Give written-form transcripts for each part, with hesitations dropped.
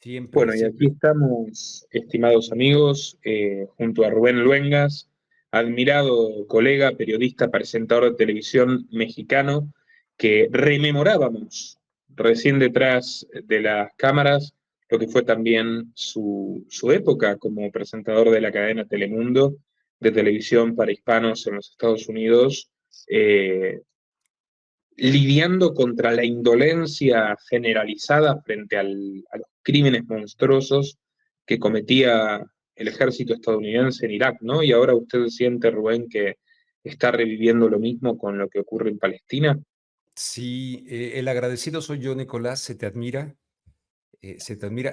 Siempre, Bueno, y aquí siempre. estamos, estimados amigos, junto a Rubén Luengas, admirado colega, periodista, presentador de televisión mexicano, que rememorábamos recién detrás de las cámaras lo que fue también su época como presentador de la cadena Telemundo de televisión para hispanos en los Estados Unidos, eh, lidiando contra la indolencia generalizada frente a los crímenes monstruosos que cometía el ejército estadounidense en Irak, ¿no? Y ahora usted siente, Rubén, que está reviviendo lo mismo con lo que ocurre en Palestina. Sí, el agradecido soy yo, Nicolás, se te admira,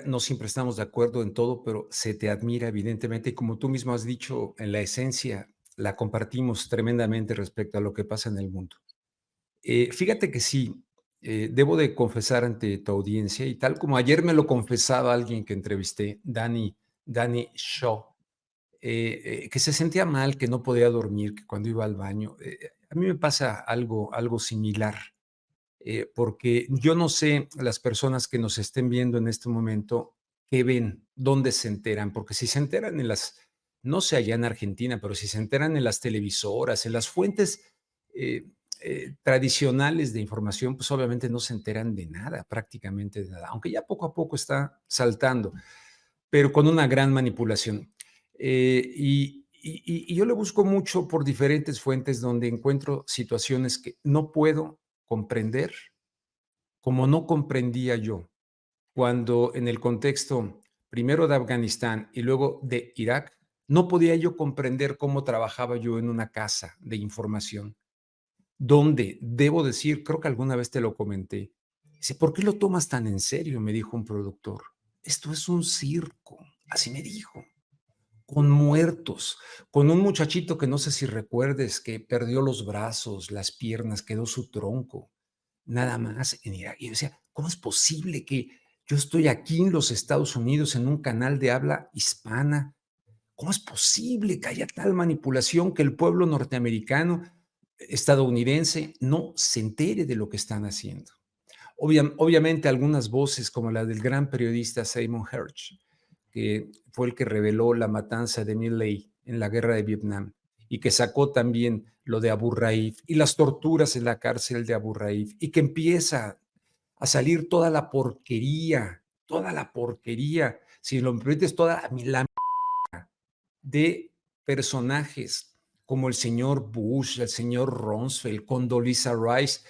no siempre estamos de acuerdo en todo, pero se te admira evidentemente, y como tú mismo has dicho, en la esencia la compartimos tremendamente respecto a lo que pasa en el mundo. Fíjate que sí, debo de confesar ante tu audiencia, y tal como ayer me lo confesaba alguien que entrevisté, Danny Shaw, que se sentía mal, que no podía dormir, que cuando iba al baño, a mí me pasa algo similar, porque yo no sé las personas que nos estén viendo en este momento, qué ven, dónde se enteran, porque si se enteran en las, no sé allá en Argentina, pero si se enteran en las televisoras, en las fuentes tradicionales de información, pues obviamente no se enteran de nada, prácticamente de nada, aunque ya poco a poco está saltando, pero con una gran manipulación. Y yo le busco mucho por diferentes fuentes donde encuentro situaciones que no puedo comprender, como no comprendía yo cuando en el contexto primero de Afganistán y luego de Irak, no podía yo comprender cómo trabajaba yo en una casa de información, donde, debo decir, creo que alguna vez te lo comenté, dice, ¿por qué lo tomas tan en serio? Me dijo un productor. Esto es un circo, así me dijo, con muertos, con un muchachito que no sé si recuerdes, que perdió los brazos, las piernas, quedó su tronco, nada más en Irak. Y yo decía, ¿cómo es posible que yo estoy aquí en los Estados Unidos en un canal de habla hispana? ¿Cómo es posible que haya tal manipulación que el pueblo norteamericano, estadounidense, no se entere de lo que están haciendo? Obviamente algunas voces como la del gran periodista Simon Hersh, que fue el que reveló la matanza de My Lai en la guerra de Vietnam y que sacó también lo de Abu Ghraib y las torturas en la cárcel de Abu Ghraib y que empieza a salir toda la porquería, si lo me permites, toda la de personajes como el señor Bush, el señor Rumsfeld, Condoleezza Rice,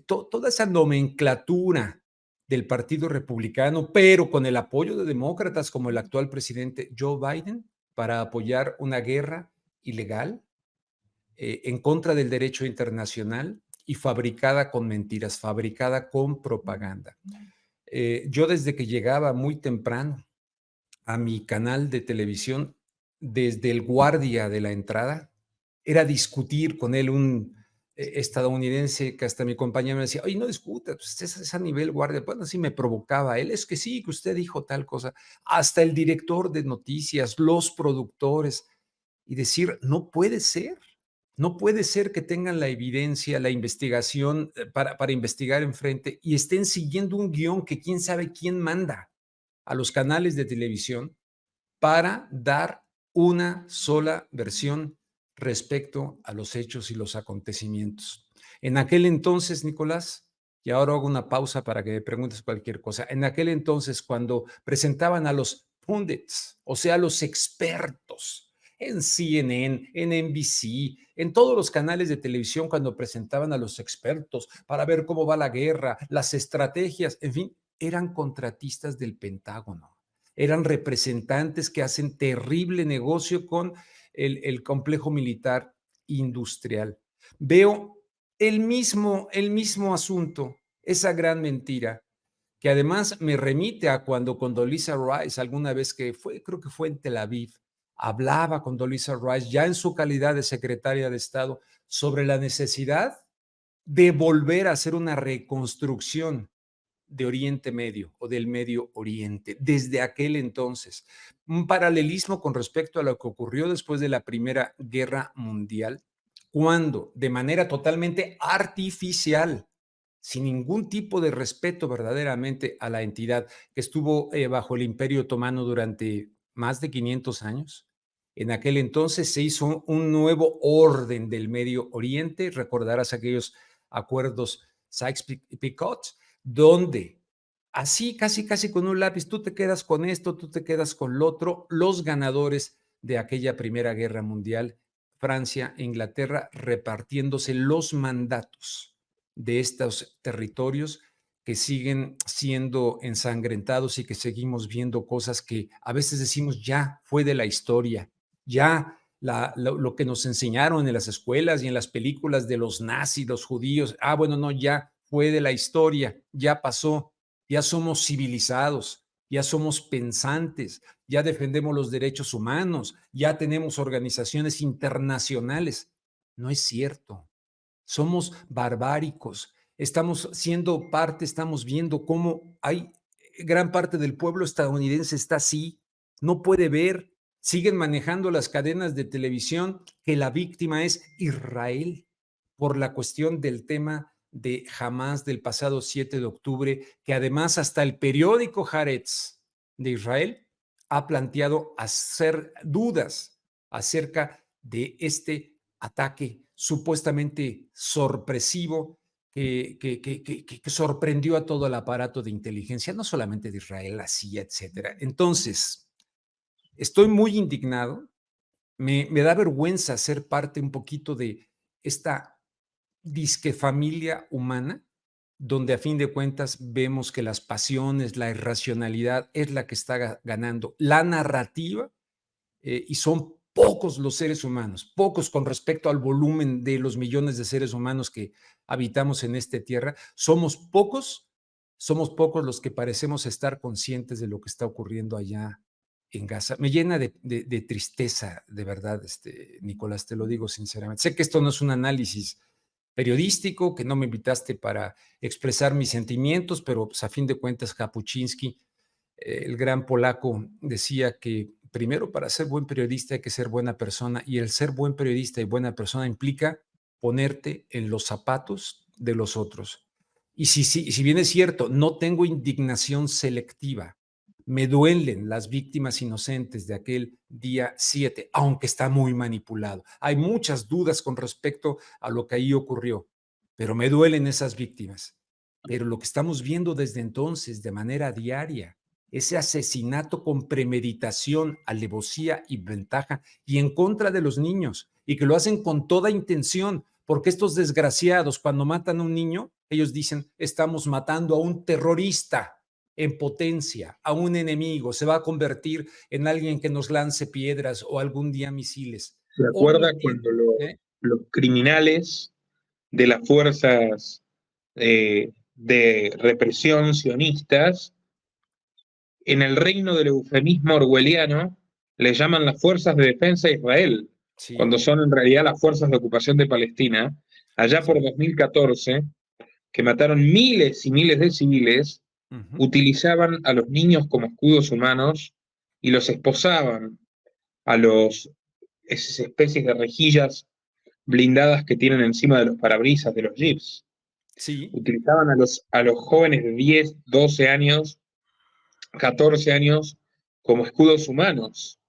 toda esa nomenclatura del Partido Republicano, pero con el apoyo de demócratas como el actual presidente Joe Biden para apoyar una guerra ilegal en contra del derecho internacional y fabricada con mentiras, fabricada con propaganda. Yo desde que llegaba muy temprano a mi canal de televisión, desde el guardia de la entrada, era discutir con él, un estadounidense que hasta mi compañero me decía, oye, no discuta, pues es a nivel guardia. Bueno, sí me provocaba él, es que sí, que usted dijo tal cosa, hasta el director de noticias, los productores, y decir, no puede ser que tengan la evidencia, la investigación para investigar enfrente y estén siguiendo un guión que quién sabe quién manda a los canales de televisión para dar una sola versión respecto a los hechos y los acontecimientos. En aquel entonces, Nicolás, y ahora hago una pausa para que me preguntes cualquier cosa, en aquel entonces cuando presentaban a los pundits, o sea, los expertos, en CNN, en NBC, en todos los canales de televisión cuando presentaban a los expertos para ver cómo va la guerra, las estrategias, en fin, eran contratistas del Pentágono, eran representantes que hacen terrible negocio con el complejo militar industrial. Veo el mismo asunto, esa gran mentira, que además me remite a cuando Condoleezza Rice, alguna vez que fue, creo que fue en Tel Aviv, hablaba con Condoleezza Rice, ya en su calidad de secretaria de Estado, sobre la necesidad de volver a hacer una reconstrucción de Oriente Medio o del Medio Oriente desde aquel entonces. Un paralelismo con respecto a lo que ocurrió después de la Primera Guerra Mundial, cuando de manera totalmente artificial sin ningún tipo de respeto verdaderamente a la entidad que estuvo bajo el Imperio Otomano durante más de 500 años. En aquel entonces se hizo un nuevo orden del Medio Oriente. Recordarás aquellos acuerdos Sykes-Picot, donde así, casi, casi con un lápiz, tú te quedas con esto, tú te quedas con lo otro. Los ganadores de aquella Primera Guerra Mundial, Francia e Inglaterra, repartiéndose los mandatos de estos territorios que siguen siendo ensangrentados y que seguimos viendo cosas que a veces decimos ya fue de la historia, ya lo que nos enseñaron en las escuelas y en las películas de los nazis, los judíos, bueno, no, ya fue de la historia, ya pasó, ya somos civilizados, ya somos pensantes, ya defendemos los derechos humanos, ya tenemos organizaciones internacionales. No es cierto. Somos barbáricos. Estamos siendo parte, estamos viendo cómo hay gran parte del pueblo estadounidense está así, no puede ver, siguen manejando las cadenas de televisión que la víctima es Israel por la cuestión del tema de Hamás del pasado 7 de octubre, que además hasta el periódico Haaretz de Israel ha planteado hacer dudas acerca de este ataque supuestamente sorpresivo que sorprendió a todo el aparato de inteligencia, no solamente de Israel, la CIA, etcétera. Entonces, estoy muy indignado, me da vergüenza ser parte un poquito de esta disque familia humana, donde a fin de cuentas vemos que las pasiones, la irracionalidad es la que está ganando la narrativa y son pocos los seres humanos, pocos con respecto al volumen de los millones de seres humanos que habitamos en esta tierra, somos pocos los que parecemos estar conscientes de lo que está ocurriendo allá en Gaza. Me llena de tristeza, de verdad, Nicolás, te lo digo sinceramente. Sé que esto no es un análisis periodístico, que no me invitaste para expresar mis sentimientos, pero pues, a fin de cuentas, Kapuczynski, el gran polaco, decía que primero para ser buen periodista hay que ser buena persona y el ser buen periodista y buena persona implica ponerte en los zapatos de los otros. Y si bien es cierto, no tengo indignación selectiva, me duelen las víctimas inocentes de aquel día 7, aunque está muy manipulado. Hay muchas dudas con respecto a lo que ahí ocurrió, pero me duelen esas víctimas. Pero lo que estamos viendo desde entonces, de manera diaria, ese asesinato con premeditación, alevosía y ventaja y en contra de los niños, y que lo hacen con toda intención, porque estos desgraciados cuando matan a un niño, ellos dicen, estamos matando a un terrorista en potencia, a un enemigo, se va a convertir en alguien que nos lance piedras o algún día misiles. ¿Se acuerda Omiten, cuando ¿eh? los criminales de las fuerzas de represión sionistas, en el reino del eufemismo orwelliano, le llaman las fuerzas de defensa de Israel, Sí, cuando son en realidad las fuerzas de ocupación de Palestina, allá por sí. 2014, que mataron miles y miles de civiles, Uh-huh. utilizaban a los niños como escudos humanos y los esposaban a esas especies de rejillas blindadas que tienen encima de los parabrisas de los jeeps. Sí, Utilizaban a los jóvenes de 10, 12 años, 14 años como escudos humanos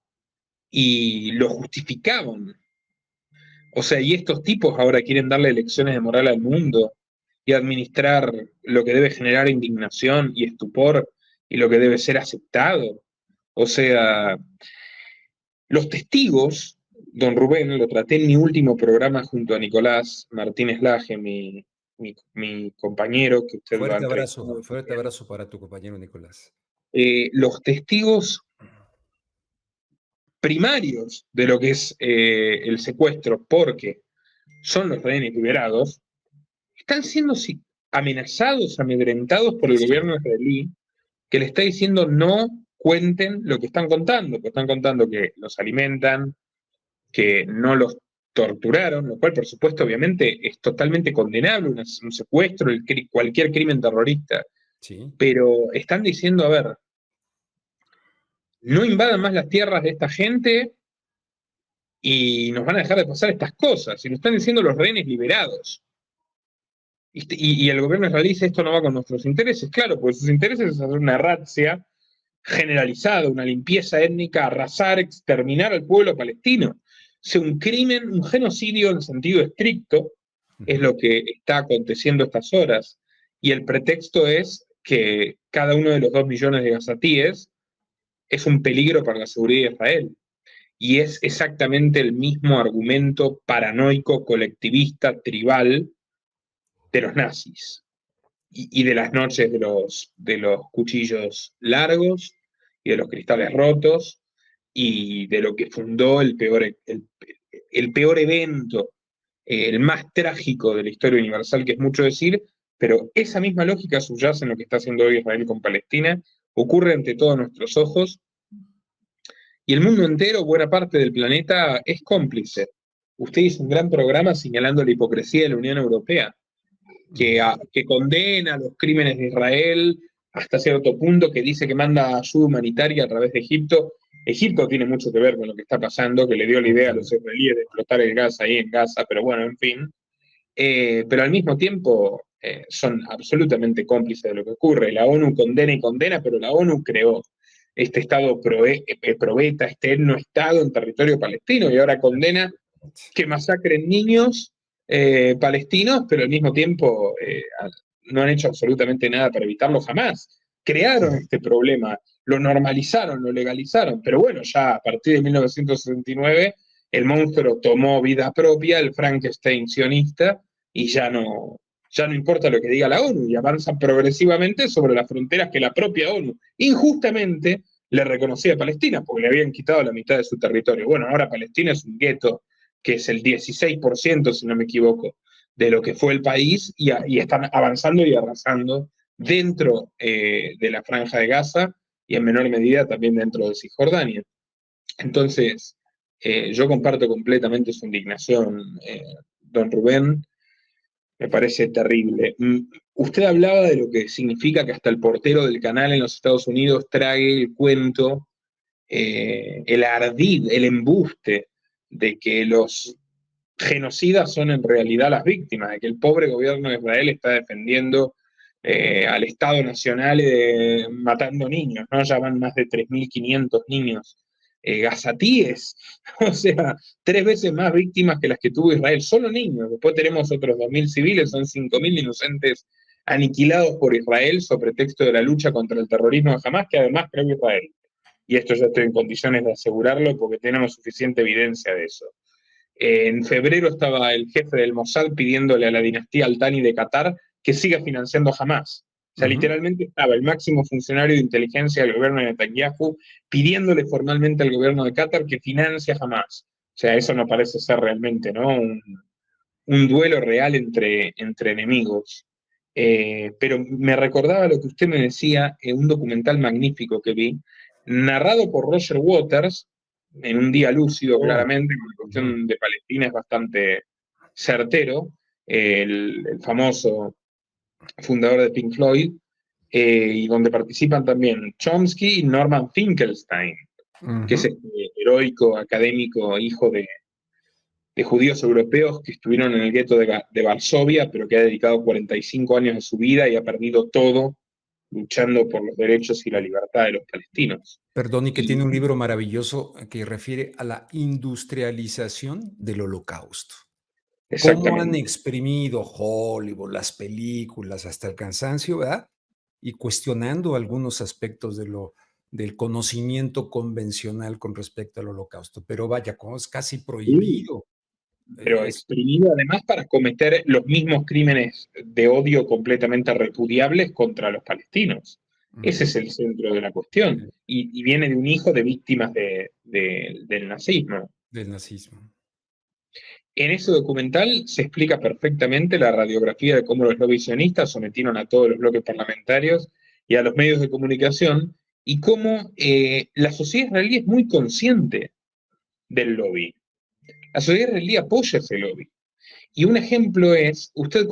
y lo justificaban. O sea, y estos tipos ahora quieren darle lecciones de moral al mundo y administrar lo que debe generar indignación y estupor y lo que debe ser aceptado. O sea, los testigos, don Rubén, lo traté en mi último programa junto a Nicolás Martínez Laje, mi compañero, que usted lo ha entrevistado fuerte también. abrazo para tu compañero Nicolás. Los testigos primarios de lo que es el secuestro, porque son los rehenes liberados, están siendo amenazados, amedrentados por el Sí, gobierno israelí, que le está diciendo no cuenten lo que están contando, que están contando que los alimentan, que no los torturaron, lo cual por supuesto obviamente es totalmente condenable, un secuestro, cualquier crimen terrorista, sí. pero están diciendo, a ver, no invadan más las tierras de esta gente y nos van a dejar de pasar estas cosas, y lo están diciendo los rehenes liberados. Y el gobierno israelí dice, esto no va con nuestros intereses. Claro, pues sus intereses es hacer una razzia generalizada, una limpieza étnica, arrasar, exterminar al pueblo palestino. O sea, un crimen, un genocidio en sentido estricto es lo que está aconteciendo a estas horas. Y el pretexto es que cada uno de los 2 millones de gazatíes es un peligro para la seguridad de Israel. Y es exactamente el mismo argumento paranoico, colectivista, tribal de los nazis y de las noches de los cuchillos largos y de los cristales rotos y de lo que fundó el peor evento, el más trágico de la historia universal, que es mucho decir, pero esa misma lógica subyace en lo que está haciendo hoy Israel con Palestina, ocurre ante todos nuestros ojos y el mundo entero, buena parte del planeta, es cómplice. Usted hizo un gran programa señalando la hipocresía de la Unión Europea que condena los crímenes de Israel hasta cierto punto, que dice que manda ayuda humanitaria a través de Egipto. Egipto tiene mucho que ver con lo que está pasando, que le dio la idea a los israelíes de explotar el gas ahí en Gaza, pero bueno, en fin. Pero al mismo tiempo son absolutamente cómplices de lo que ocurre. La ONU condena y condena, pero la ONU creó este Estado probeta, este no Estado en territorio palestino, y ahora condena que masacren niños palestinos, pero al mismo tiempo no han hecho absolutamente nada para evitarlo jamás. Crearon este problema, lo normalizaron, lo legalizaron, pero bueno, ya a partir de 1969 el monstruo tomó vida propia, el Frankenstein sionista, y ya no importa lo que diga la ONU, y avanza progresivamente sobre las fronteras que la propia ONU injustamente le reconocía a Palestina, porque le habían quitado la mitad de su territorio. Bueno, ahora Palestina es un gueto que es el 16%, si no me equivoco, de lo que fue el país, y están avanzando y arrasando dentro de la Franja de Gaza y en menor medida también dentro de Cisjordania. Entonces, yo comparto completamente su indignación, don Rubén, me parece terrible. Usted hablaba de lo que significa que hasta el portero del canal en los Estados Unidos trague el cuento, el ardid, el embuste de que los genocidas son en realidad las víctimas, de que el pobre gobierno de Israel está defendiendo al Estado Nacional matando niños, ¿no? Ya van más de 3.500 niños gazatíes, o sea, 3 veces más víctimas que las que tuvo Israel, solo niños. Después tenemos otros 2.000 civiles, son 5.000 inocentes aniquilados por Israel sobre texto de la lucha contra el terrorismo de Hamas, que además creó Israel. Y esto ya estoy en condiciones de asegurarlo porque tenemos suficiente evidencia de eso. En febrero estaba el jefe del Mossad pidiéndole a la dinastía Al-Thani de Qatar que siga financiando a Hamas. O sea, literalmente estaba el máximo funcionario de inteligencia del gobierno de Netanyahu pidiéndole formalmente al gobierno de Qatar que financie a Hamas. O sea, eso no parece ser realmente, ¿no? Un duelo real entre enemigos. Pero me recordaba lo que usted me decía en un documental magnífico que vi, narrado por Roger Waters, en un día lúcido, claramente, con la cuestión de Palestina es bastante certero, el famoso fundador de Pink Floyd, y donde participan también Chomsky y Norman Finkelstein, que es este heroico académico hijo de judíos europeos que estuvieron en el gueto de Varsovia, pero que ha dedicado 45 años de su vida y ha perdido todo luchando por los derechos y la libertad de los palestinos. Perdón, y que tiene un libro maravilloso que refiere a la industrialización del Holocausto. Cómo han exprimido Hollywood, las películas, hasta el cansancio, ¿verdad? Y cuestionando algunos aspectos del conocimiento convencional con respecto al Holocausto. Pero vaya, como es casi prohibido. Pero exprimido además para cometer los mismos crímenes de odio completamente repudiables contra los palestinos. Ese es el centro de la cuestión. Y viene de un hijo de víctimas del nazismo. Del nazismo. En ese documental se explica perfectamente la radiografía de cómo los lobbies sionistas sometieron a todos los bloques parlamentarios y a los medios de comunicación, y cómo la sociedad israelí es muy consciente del lobby. La sociedad israelí apoya ese lobby. Y un ejemplo es, usted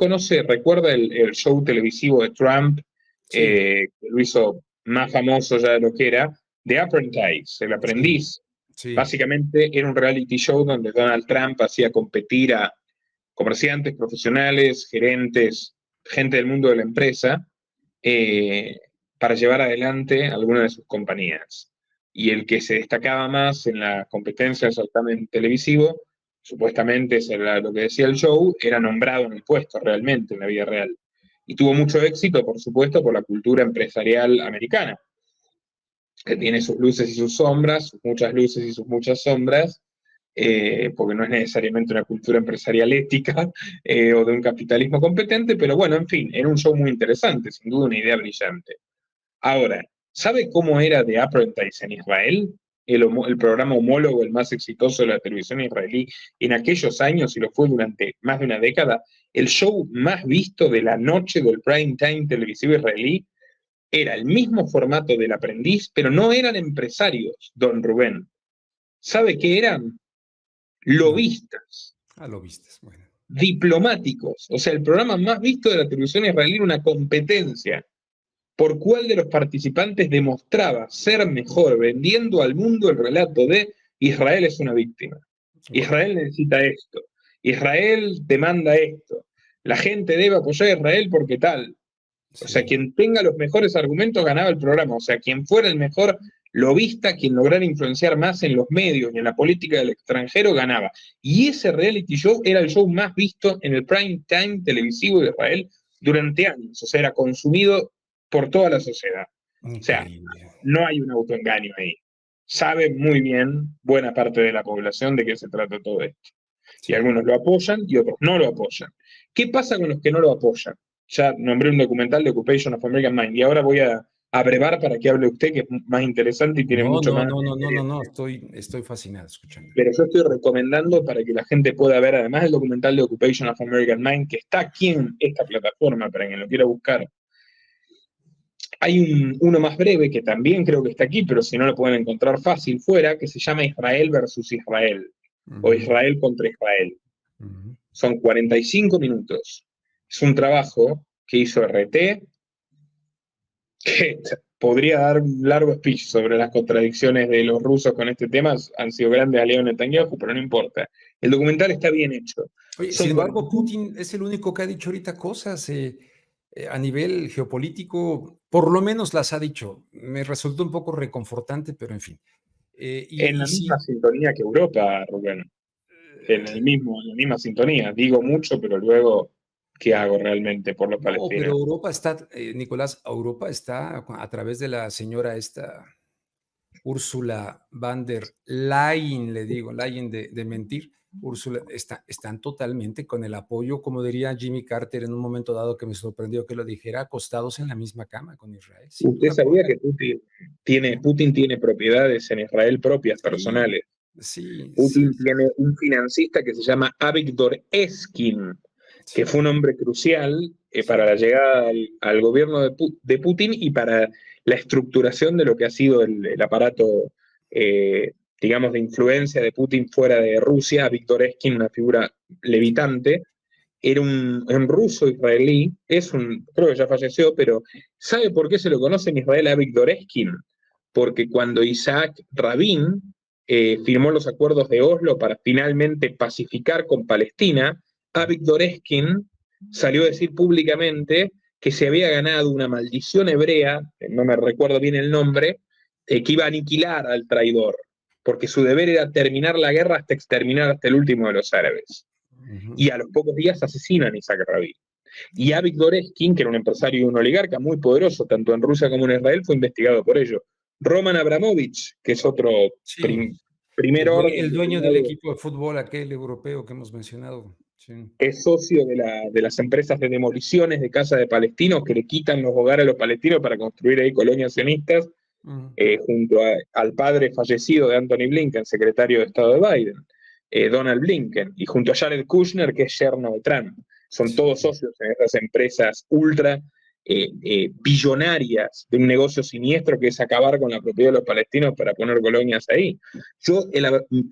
recuerda el show televisivo de Trump, Sí. Que lo hizo más famoso ya de lo que era, The Apprentice, el aprendiz. Sí. Básicamente era un reality show donde Donald Trump hacía competir a comerciantes, profesionales, gerentes gente del mundo de la empresa, para llevar adelante alguna de sus compañías. Y el que se destacaba más en la competencia del certamen televisivo, supuestamente, eso era lo que decía el show, era nombrado en el puesto realmente, en la vida real. Y tuvo mucho éxito, por supuesto, por la cultura empresarial americana, que tiene sus luces y sus sombras, sus muchas luces y sus muchas sombras, porque no es necesariamente una cultura empresarial ética o de un capitalismo competente, pero bueno, en fin, era un show muy interesante, sin duda una idea brillante. Ahora, ¿sabe cómo era The Apprentice en Israel? El programa homólogo, el más exitoso de la televisión israelí en aquellos años, y lo fue durante más de una década, el show más visto de la noche del prime time televisivo israelí era el mismo formato del Aprendiz, pero no eran empresarios, don Rubén. ¿Sabe qué eran? No. Lobistas, Lo viste, bueno. diplomáticos. O sea, el programa más visto de la televisión israelí era una competencia por cuál de los participantes demostraba ser mejor vendiendo al mundo el relato de Israel es una víctima. Wow. Israel necesita esto. Israel demanda esto. La gente debe apoyar a Israel porque tal. O sea, Sí. quien tenga los mejores argumentos ganaba el programa. O sea, quien fuera el mejor lobista, quien lograra influenciar más en los medios y en la política del extranjero, ganaba. Y ese reality show era el show más visto en el prime time televisivo de Israel durante años. O sea, era consumido por toda la sociedad. O sea, Increíble. no hay un autoengaño ahí. Sabe muy bien buena parte de la población de qué se trata todo esto. Y Sí. algunos lo apoyan y otros no lo apoyan. ¿Qué pasa con los que no lo apoyan? Ya nombré un documental de Occupation of American Mind y ahora voy a abrevar para que hable usted, que es más interesante y tiene No, mucho no, más no, no, no, no, experiencia. no. Estoy fascinado escuchando. Pero yo estoy recomendando para que la gente pueda ver, además del documental de Occupation of American Mind, que está aquí en esta plataforma para quien lo quiera buscar. Hay uno más breve que también creo que está aquí, pero si no lo pueden encontrar fácil fuera, que se llama Israel versus Israel, o Ujú, Israel contra Israel. ujú. Son 45 minutos. Es un trabajo que hizo RT, que podría dar un largo speech sobre las contradicciones de los rusos con este tema, han sido grandes aliados de Netanyahu, pero no importa. El documental está bien hecho. Oye, sin Son embargo, 45. Putin es el único que ha dicho ahorita cosas a nivel geopolítico, por lo menos las ha dicho. Me resultó un poco reconfortante, pero en fin. En Y la misma sí, sintonía que Europa, Rubén. En la misma sintonía. Digo mucho, pero luego, ¿qué hago realmente por los no, pero palestinos? Europa está, Nicolás, Europa está a través de la señora esta, Úrsula van der Leyen, le digo, Leyen de mentir, Úrsula, están totalmente con el apoyo, como diría Jimmy Carter en un momento dado que me sorprendió que lo dijera, acostados en la misma cama con Israel, sin ¿Usted duda, sabía que Putin tiene propiedades en Israel propias, sí, personales? sí, sí, Putin tiene un financista que se llama Avigdor Eskin, que sí, fue un hombre crucial para sí, la llegada al gobierno de Putin y para la estructuración de lo que ha sido el aparato, digamos, de influencia de Putin fuera de Rusia. Avigdor Eskin, una figura sí. levitante, era un ruso israelí, creo que ya falleció, pero ¿sabe por qué se lo conoce en Israel a Avigdor Eskin? Porque cuando Isaac Rabin firmó los acuerdos de Oslo para finalmente pacificar con Palestina, Avigdor Eskin salió a decir públicamente que se había ganado una maldición hebrea, no me recuerdo bien el nombre, que iba a aniquilar al traidor, porque su deber era terminar la guerra hasta exterminar hasta el último de los árabes. Ujú. Y a los pocos días asesinan a Isaac Rabin. Y Avigdor Eskin, que era un empresario y un oligarca muy poderoso, tanto en Rusia como en Israel, fue investigado por ello. Roman Abramovich, que es otro Sí, primer orden el del dueño del lado, equipo de fútbol, aquel europeo que hemos mencionado. Sí. es socio de las empresas de demoliciones de casa de palestinos que le quitan los hogares a los palestinos para construir ahí colonias sionistas, Ujú. junto al padre fallecido de Anthony Blinken, secretario de Estado de Biden, Donald Blinken, y junto a Jared Kushner, que es yerno de Trump. Son Sí, todos socios en estas empresas ultra billonarias de un negocio siniestro que es acabar con la propiedad de los palestinos para poner colonias ahí.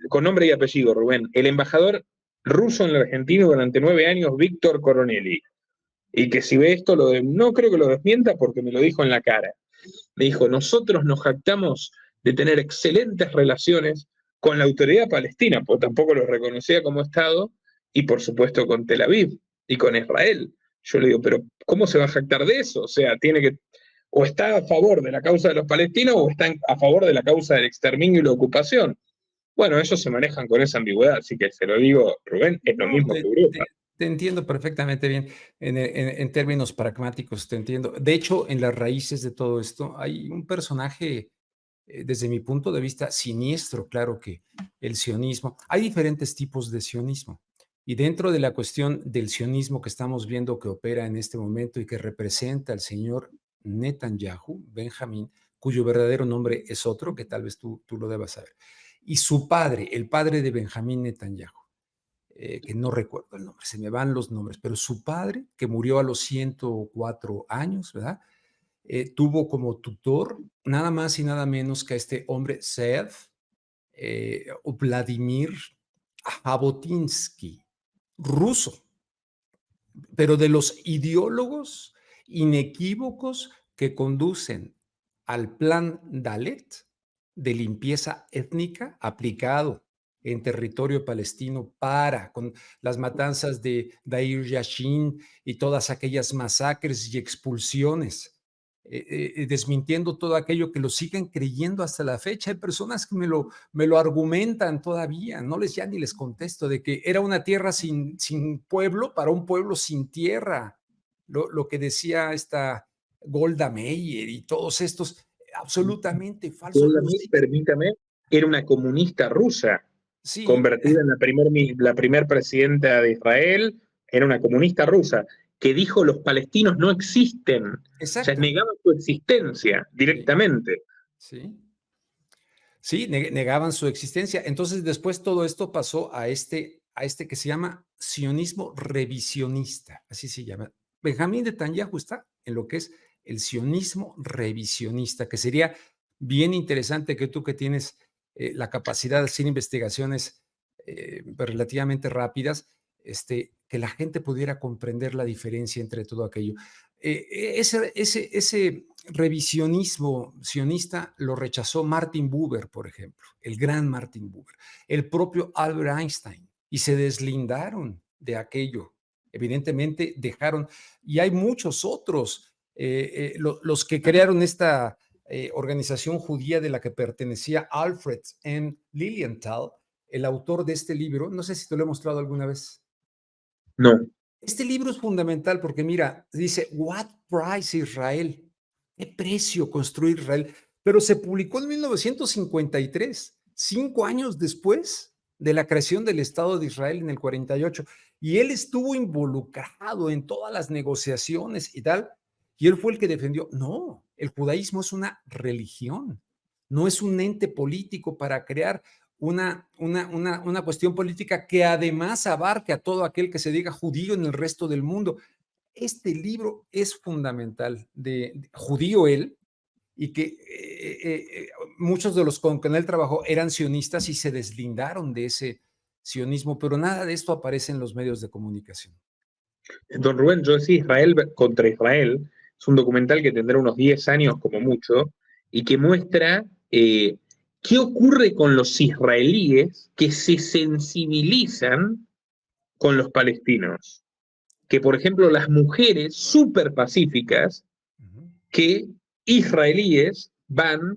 Con nombre y apellido, Rubén, el embajador ruso en la Argentina durante 9 años, Víctor Coronelli, y que si ve esto, no creo que lo desmienta porque me lo dijo en la cara. Me dijo, nosotros nos jactamos de tener excelentes relaciones con la autoridad palestina, porque tampoco lo reconocía como Estado, y por supuesto con Tel Aviv y con Israel. Yo le digo, pero ¿cómo se va a jactar de eso? O sea, tiene que, o está a favor de la causa de los palestinos o está a favor de la causa del exterminio y la ocupación. Bueno, ellos se manejan con esa ambigüedad, así que se lo digo, Rubén, es lo No, mismo que Europa. te entiendo perfectamente bien. En términos pragmáticos, te entiendo. De hecho, en las raíces de todo esto hay un personaje, desde mi punto de vista, siniestro, claro que el sionismo. Hay diferentes tipos de sionismo. Y dentro de la cuestión del sionismo que estamos viendo que opera en este momento y que representa al señor Netanyahu, Benjamín, cuyo verdadero nombre es otro, que tal vez tú lo debas saber. Y su padre, el padre de Benjamín Netanyahu, que no recuerdo el nombre, se me van los nombres, pero su padre, que murió a los 104 años, ¿verdad? Tuvo como tutor nada más y nada menos que a este hombre, Zeev, Vladimir Jabotinsky, ruso, pero de los ideólogos inequívocos que conducen al plan Dalet de limpieza étnica aplicado en territorio palestino con las matanzas de Dair Yashin y todas aquellas masacres y expulsiones, desmintiendo todo aquello que lo siguen creyendo hasta la fecha. Hay personas que me lo argumentan todavía, no les ya ni les contesto, de que era una tierra sin pueblo para un pueblo sin tierra. Lo que decía esta Golda Meir y todos estos, absolutamente falsos. Permítame, era una comunista rusa, Sí, convertida en la primer presidenta de Israel, era una comunista rusa, que dijo los palestinos no existen, o sea, exacto. negaba su existencia Sí, directamente. sí. Sí, negaban su existencia. Entonces, después todo esto pasó a este que se llama sionismo revisionista, así se llama. Benjamín Netanyahu está en lo que es el sionismo revisionista, que sería bien interesante que tú que tienes la capacidad de hacer investigaciones relativamente rápidas, que la gente pudiera comprender la diferencia entre todo aquello. Ese revisionismo sionista lo rechazó Martin Buber, por ejemplo, el gran Martin Buber, el propio Albert Einstein, y se deslindaron de aquello. Evidentemente dejaron, y hay muchos otros, los que crearon esta organización judía de la que pertenecía Alfred M. Lilienthal, el autor de este libro, no sé si te lo he mostrado alguna vez. No, Este libro es fundamental porque mira, dice, What Price Israel? ¿Qué precio construir Israel? Pero se publicó en 1953, 5 años después de la creación del Estado de Israel en el 48. Y él estuvo involucrado en todas las negociaciones y tal. Y él fue el que defendió, no, el judaísmo es una religión, no es un ente político para crear una cuestión política que además abarque a todo aquel que se diga judío en el resto del mundo. Este libro es fundamental, de judío él, y que muchos de los con él trabajó eran sionistas y se deslindaron de ese sionismo, pero nada de esto aparece en los medios de comunicación. don Rubén, yo decía Israel contra Israel, es un documental que tendrá unos 10 años como mucho, y que muestra qué ocurre con los israelíes que se sensibilizan con los palestinos. Que, por ejemplo, las mujeres súper pacíficas, Uh -huh. que israelíes van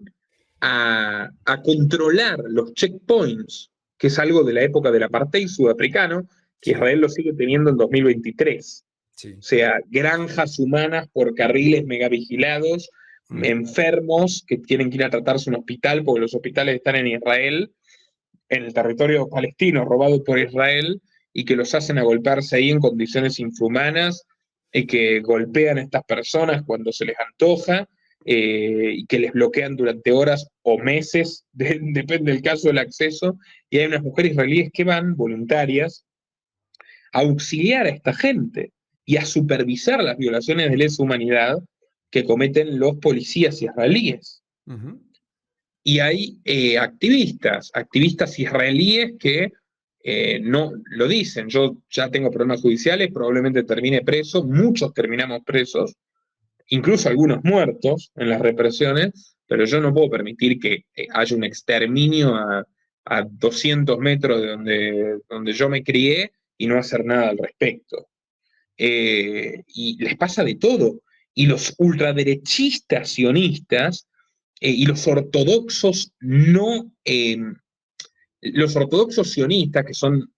a controlar los checkpoints, que es algo de la época del apartheid sudafricano, que Sí, Israel lo sigue teniendo en 2023. O sí. sea, granjas humanas por carriles megavigilados, Uh -huh. enfermos que tienen que ir a tratarse a un hospital porque los hospitales están en Israel, en el territorio palestino, robado por Israel, y que los hacen agolparse ahí en condiciones infrahumanas, y que golpean a estas personas cuando se les antoja, y que les bloquean durante horas o meses, depende del caso del acceso, y hay unas mujeres israelíes que van, voluntarias, a auxiliar a esta gente y a supervisar las violaciones de lesa humanidad que cometen los policías israelíes. Uh -huh. Y hay activistas israelíes que no lo dicen. Yo ya tengo problemas judiciales, probablemente termine preso, muchos terminamos presos, incluso algunos muertos en las represiones, pero yo no puedo permitir que haya un exterminio a 200 metros de donde yo me crié y no hacer nada al respecto. y les pasa de todo. Y los ultraderechistas sionistas y los ortodoxos no, los ortodoxos sionistas, que son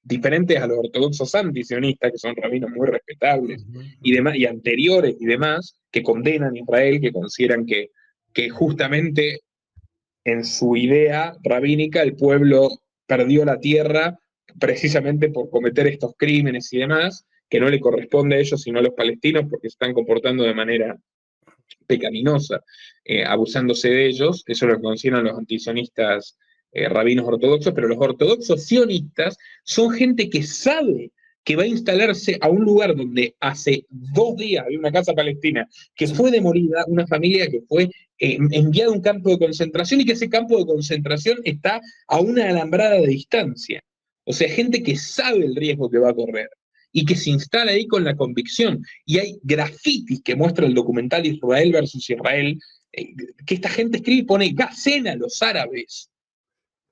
diferentes a los ortodoxos antisionistas, que son rabinos muy respetables Ujú, y ujú. demás, y anteriores y demás, que condenan a Israel, que consideran que justamente en su idea rabínica el pueblo perdió la tierra precisamente por cometer estos crímenes y demás, que no le corresponde a ellos sino a los palestinos porque se están comportando de manera pecaminosa, abusándose de ellos. Eso lo consideran los antisionistas rabinos ortodoxos, pero los ortodoxos sionistas son gente que sabe que va a instalarse a un lugar donde hace 2 días había una casa palestina que Sí. fue demolida, una familia que fue enviada a un campo de concentración y que ese campo de concentración está a una alambrada de distancia. O sea, gente que sabe el riesgo que va a correr y que se instala ahí con la convicción. Y hay grafitis que muestra el documental Israel versus Israel, que esta gente escribe y pone gasen a los árabes.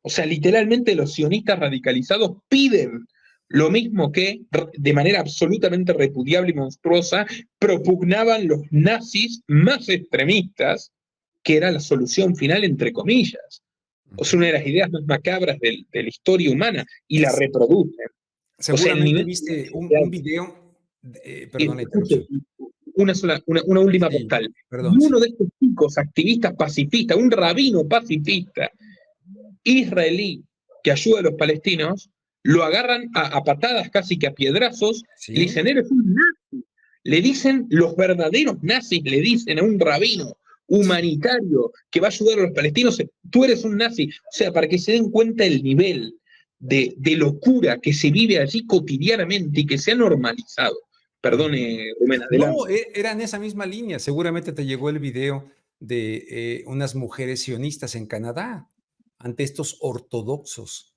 O sea, literalmente los sionistas radicalizados piden lo mismo que, de manera absolutamente repudiable y monstruosa, propugnaban los nazis más extremistas, que era la solución final, entre comillas. O sea, una Ujú. de las ideas más macabras de la historia humana, y la reproducen. O sea, el Seguramente nivel viste un de video, perdón la escuche, interrupción. una última Sí, postal. Y perdón, uno sí. de estos chicos activistas pacifistas, un rabino pacifista israelí que ayuda a los palestinos, lo agarran a patadas, casi que a piedrazos, y le Sí, dicen, eres un nazi. Le dicen, los verdaderos nazis le dicen a un rabino sí. humanitario que va a ayudar a los palestinos, tú eres un nazi. O sea, para que se den cuenta el nivel de locura que se vive allí cotidianamente y que se ha normalizado. Ujú. Perdone, Rubén, No, adelante. era en esa misma línea. Seguramente te llegó el video de unas mujeres sionistas en Canadá ante estos ortodoxos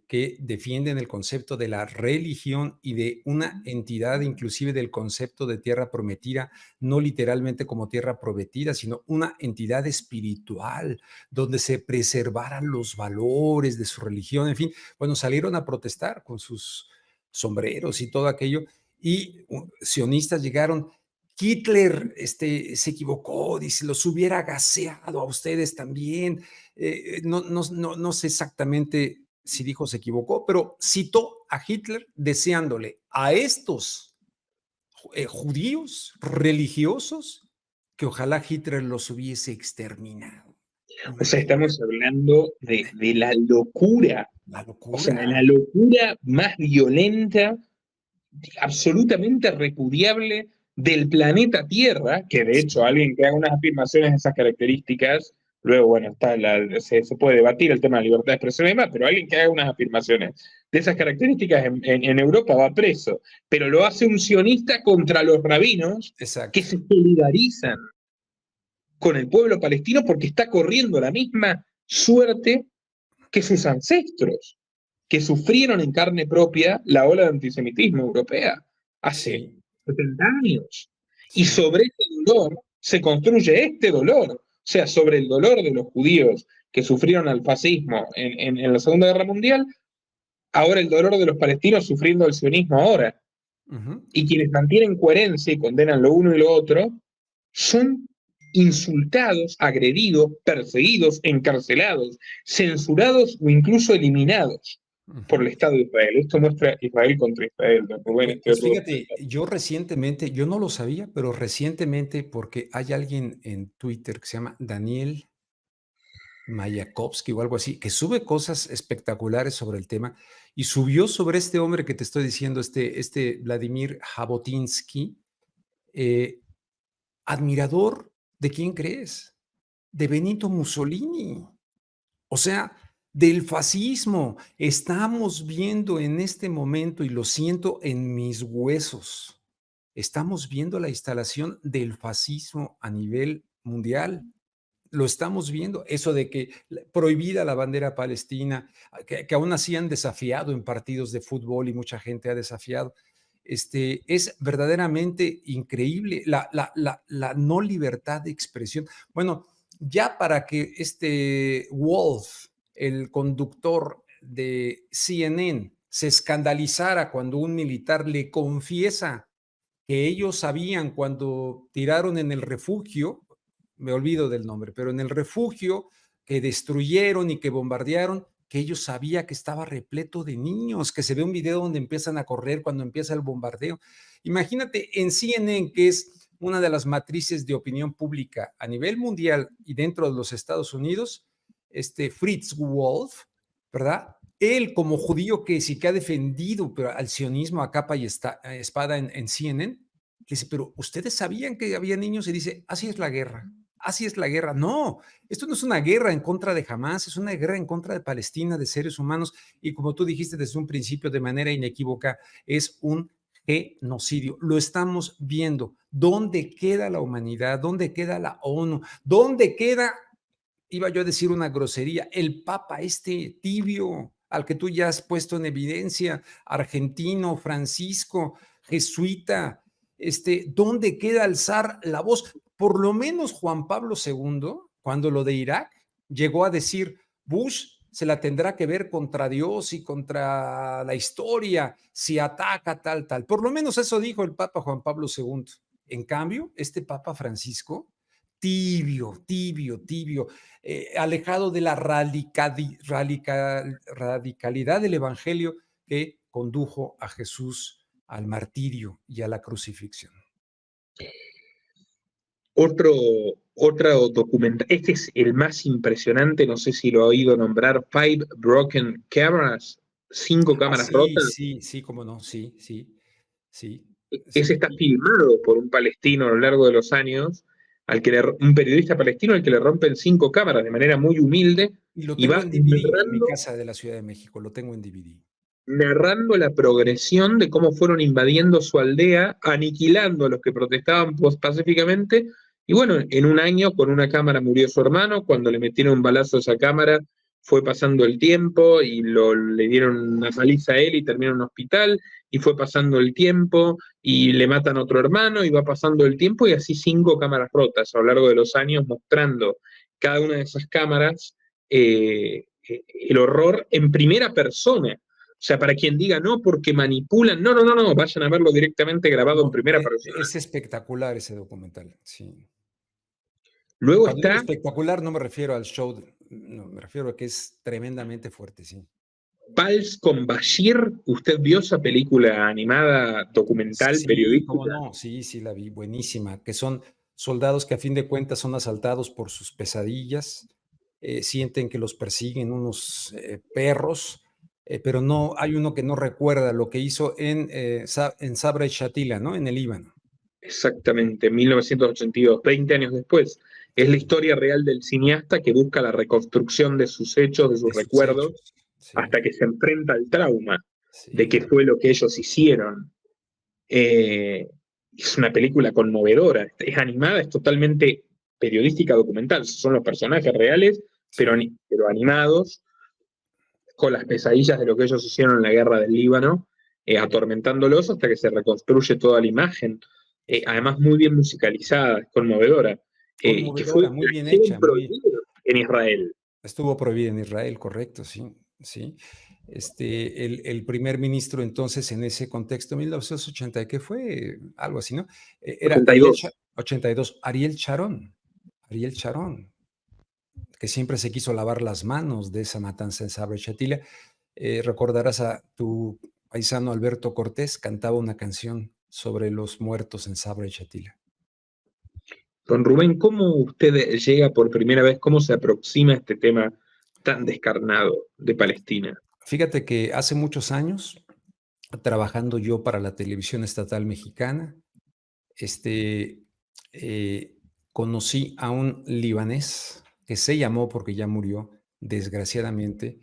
que defienden el concepto de la religión y de una entidad, inclusive del concepto de tierra prometida, no literalmente como tierra prometida, sino una entidad espiritual donde se preservaran los valores de su religión. En fin, bueno, salieron a protestar con sus sombreros y todo aquello y sionistas llegaron. Hitler se equivocó, dice, los hubiera gaseado a ustedes también. No sé exactamente si dijo se equivocó, pero citó a Hitler deseándole a estos judíos religiosos que ojalá Hitler los hubiese exterminado. O sea, Imagínate estamos hablando de la locura, la o sea, locura. la locura más violenta, absolutamente repudiable del planeta Tierra, que de hecho Sí. alguien que haga unas afirmaciones de esas características, luego, bueno, se puede debatir el tema de la libertad de expresión y demás, pero alguien que haga unas afirmaciones de esas características en Europa va preso, pero lo hace un sionista contra los rabinos que Exacto. se solidarizan con el pueblo palestino porque está corriendo la misma suerte que sus ancestros, que sufrieron en carne propia la ola de antisemitismo europea hace Sí, 70 años. Y sí. sobre ese dolor se construye este dolor, o sea, sobre el dolor de los judíos que sufrieron al fascismo en la Segunda Guerra Mundial, ahora el dolor de los palestinos sufriendo el sionismo ahora. Ujú. Y quienes mantienen coherencia y condenan lo uno y lo otro son insultados, agredidos, perseguidos, encarcelados, censurados o incluso eliminados por Ujú. el Estado de Israel. Esto muestra Israel contra Israel, don Rubén, este Pues otro fíjate, documental. yo recientemente, yo no lo sabía, pero recientemente, porque hay alguien en Twitter que se llama Daniel Mayakovsky o algo así, que sube cosas espectaculares sobre el tema y subió sobre este hombre que te estoy diciendo, este Vladimir Jabotinsky, eh, admirador de quién crees, de Benito Mussolini. O sea, del fascismo. Estamos viendo en este momento, y lo siento en mis huesos, estamos viendo la instalación del fascismo a nivel mundial. Lo estamos viendo. Eso de que prohibida la bandera palestina, que aún así han desafiado en partidos de fútbol y mucha gente ha desafiado. Es verdaderamente increíble la no libertad de expresión. Bueno, ya para que Wolf, el conductor de CNN, se escandalizara cuando un militar le confiesa que ellos sabían cuando tiraron en el refugio, me olvido del nombre, pero en el refugio que destruyeron y que bombardearon, que ellos sabían que estaba repleto de niños, que se ve un video donde empiezan a correr cuando empieza el bombardeo. Imagínate en CNN, que es una de las matrices de opinión pública a nivel mundial y dentro de los Estados Unidos, Fritz Wolf, ¿verdad? Él como judío que sí que ha defendido pero al sionismo a capa y espada en CNN, dice, pero ustedes sabían que había niños y dice, así es la guerra, así es la guerra. No, esto no es una guerra en contra de Hamás, es una guerra en contra de Palestina, de seres humanos y como tú dijiste desde un principio de manera inequívoca, es un genocidio. Lo estamos viendo. ¿Dónde queda la humanidad? ¿Dónde queda la ONU? ¿Dónde queda, iba yo a decir una grosería, el Papa tibio al que tú ya has puesto en evidencia, argentino, Francisco, jesuita, ¿dónde queda alzar la voz? Por lo menos Juan Pablo II, cuando lo de Irak, llegó a decir, Bush se la tendrá que ver contra Dios y contra la historia, si ataca tal, tal. Por lo menos eso dijo el Papa Juan Pablo II. En cambio, este Papa Francisco, tibio, tibio, tibio, alejado de la radicalidad del Evangelio que condujo a Jesús al martirio y a la crucifixión. Otro documental, este es el más impresionante, no sé si lo ha oído nombrar, Five Broken Cameras, 5 cámaras Sí, rotas. sí, sí, cómo no, sí, sí, sí, Ese sí. está filmado por un palestino a lo largo de los años, un periodista palestino al que le rompen 5 cámaras de manera muy humilde Y lo y tengo va en DVD en mi narrando, casa de la Ciudad de México, lo tengo en DVD. narrando la progresión de cómo fueron invadiendo su aldea, aniquilando a los que protestaban pacíficamente. Y bueno, en un año con una cámara murió su hermano, cuando le metieron un balazo a esa cámara fue pasando el tiempo y le dieron una paliza a él y terminó en un hospital, y fue pasando el tiempo y le matan a otro hermano y va pasando el tiempo y así 5 cámaras rotas a lo largo de los años mostrando cada una de esas cámaras, el horror en primera persona. O sea, para quien diga no, porque manipulan, no, no, no, no, vayan a verlo directamente grabado en No, primera persona. es espectacular ese documental, sí. Luego Cuando digo está espectacular no me refiero al show, no, me refiero a que es tremendamente fuerte, sí. Pals con Bashir. ¿Usted vio esa película animada, documental, Sí, cómo periodística? no, sí, sí la vi, buenísima, que son soldados que a fin de cuentas son asaltados por sus pesadillas, sienten que los persiguen unos perros, pero no, hay uno que no recuerda lo que hizo en Sabra y Shatila, ¿no? En el Líbano. Exactamente, 1982, 20 años después. Es la Sí, historia real del cineasta que busca la reconstrucción de sus hechos, de sus de sus recuerdos, hechos. hasta Sí, que se enfrenta al trauma de qué sí. fue lo que ellos hicieron. Eh, es una película conmovedora, es animada, es totalmente periodística, documental. Son los personajes reales, Sí, pero animados, con las pesadillas de lo que ellos hicieron en la guerra del Líbano, atormentándolos hasta que se reconstruye toda la imagen. sí. Además, muy bien musicalizada, es conmovedora, que Conmovedora, fue muy bien trajeron hecha, muy, prohibido en Israel. estuvo prohibida en Israel, correcto, sí, sí. El primer ministro entonces en ese contexto, 1980, ¿qué fue? Algo así, ¿no? Era Ariel, 82. 82, Ariel Sharon, que siempre se quiso lavar las manos de esa matanza en Sabra y Shatila. Recordarás a tu paisano Alberto Cortés, cantaba una canción sobre los muertos en Sabra y Shatila. Don Rubén, ¿cómo usted llega por primera vez, cómo se aproxima a este tema tan descarnado de Palestina? Fíjate que hace muchos años, trabajando yo para la televisión estatal mexicana, este, eh, conocí a un libanés que se llamó, porque ya murió, desgraciadamente,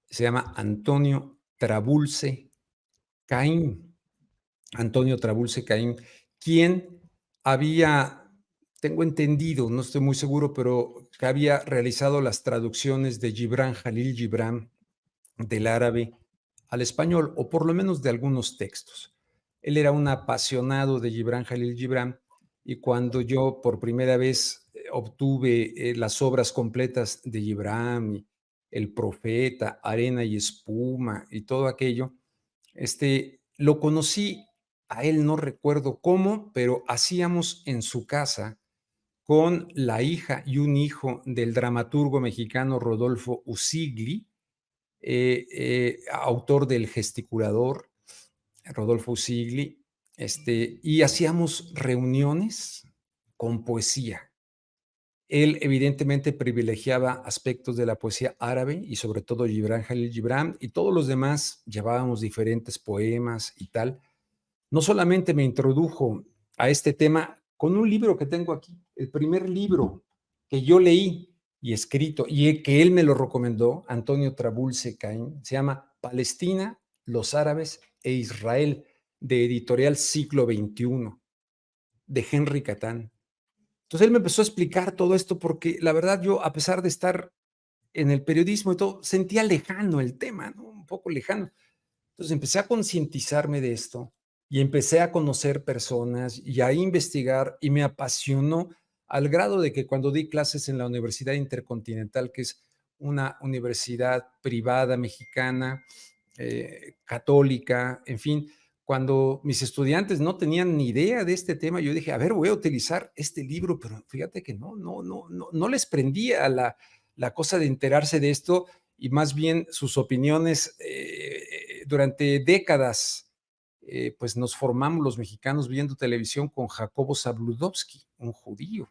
se llama Antonio Trabulce Caín. Antonio Trabulce Caín, quien había, tengo entendido, no estoy muy seguro, pero que había realizado las traducciones de Gibran Jalil Gibran del árabe al español, o por lo menos de algunos textos. Él era un apasionado de Gibran Jalil Gibran y cuando yo por primera vez obtuve las obras completas de Gibran, El Profeta, Arena y Espuma y todo aquello, lo conocí a él no recuerdo cómo, pero hacíamos en su casa con la hija y un hijo del dramaturgo mexicano Rodolfo Usigli, autor del Gesticulador, Rodolfo Usigli, y hacíamos reuniones con poesía. Él evidentemente privilegiaba aspectos de la poesía árabe y sobre todo Gibran Jalil Gibran, y todos los demás llevábamos diferentes poemas y tal. No solamente me introdujo a este tema con un libro que tengo aquí, el primer libro que yo leí y escrito, y que él me lo recomendó, Antonio Trabulce Caín, se llama Palestina, los árabes e Israel, de editorial Siglo XXI, de Henry Catán. Entonces él me empezó a explicar todo esto porque la verdad yo, a pesar de estar en el periodismo y todo, sentía lejano el tema, ¿no? Un poco lejano. Entonces empecé a concientizarme de esto y empecé a conocer personas y a investigar y me apasionó al grado de que cuando di clases en la Universidad Intercontinental, que es una universidad privada mexicana, católica, en fin, cuando mis estudiantes no tenían ni idea de este tema, yo dije, a ver, voy a utilizar este libro, pero fíjate que no les prendía la cosa de enterarse de esto y más bien sus opiniones durante décadas, pues nos formamos los mexicanos viendo televisión con Jacobo Zabludovsky, un judío.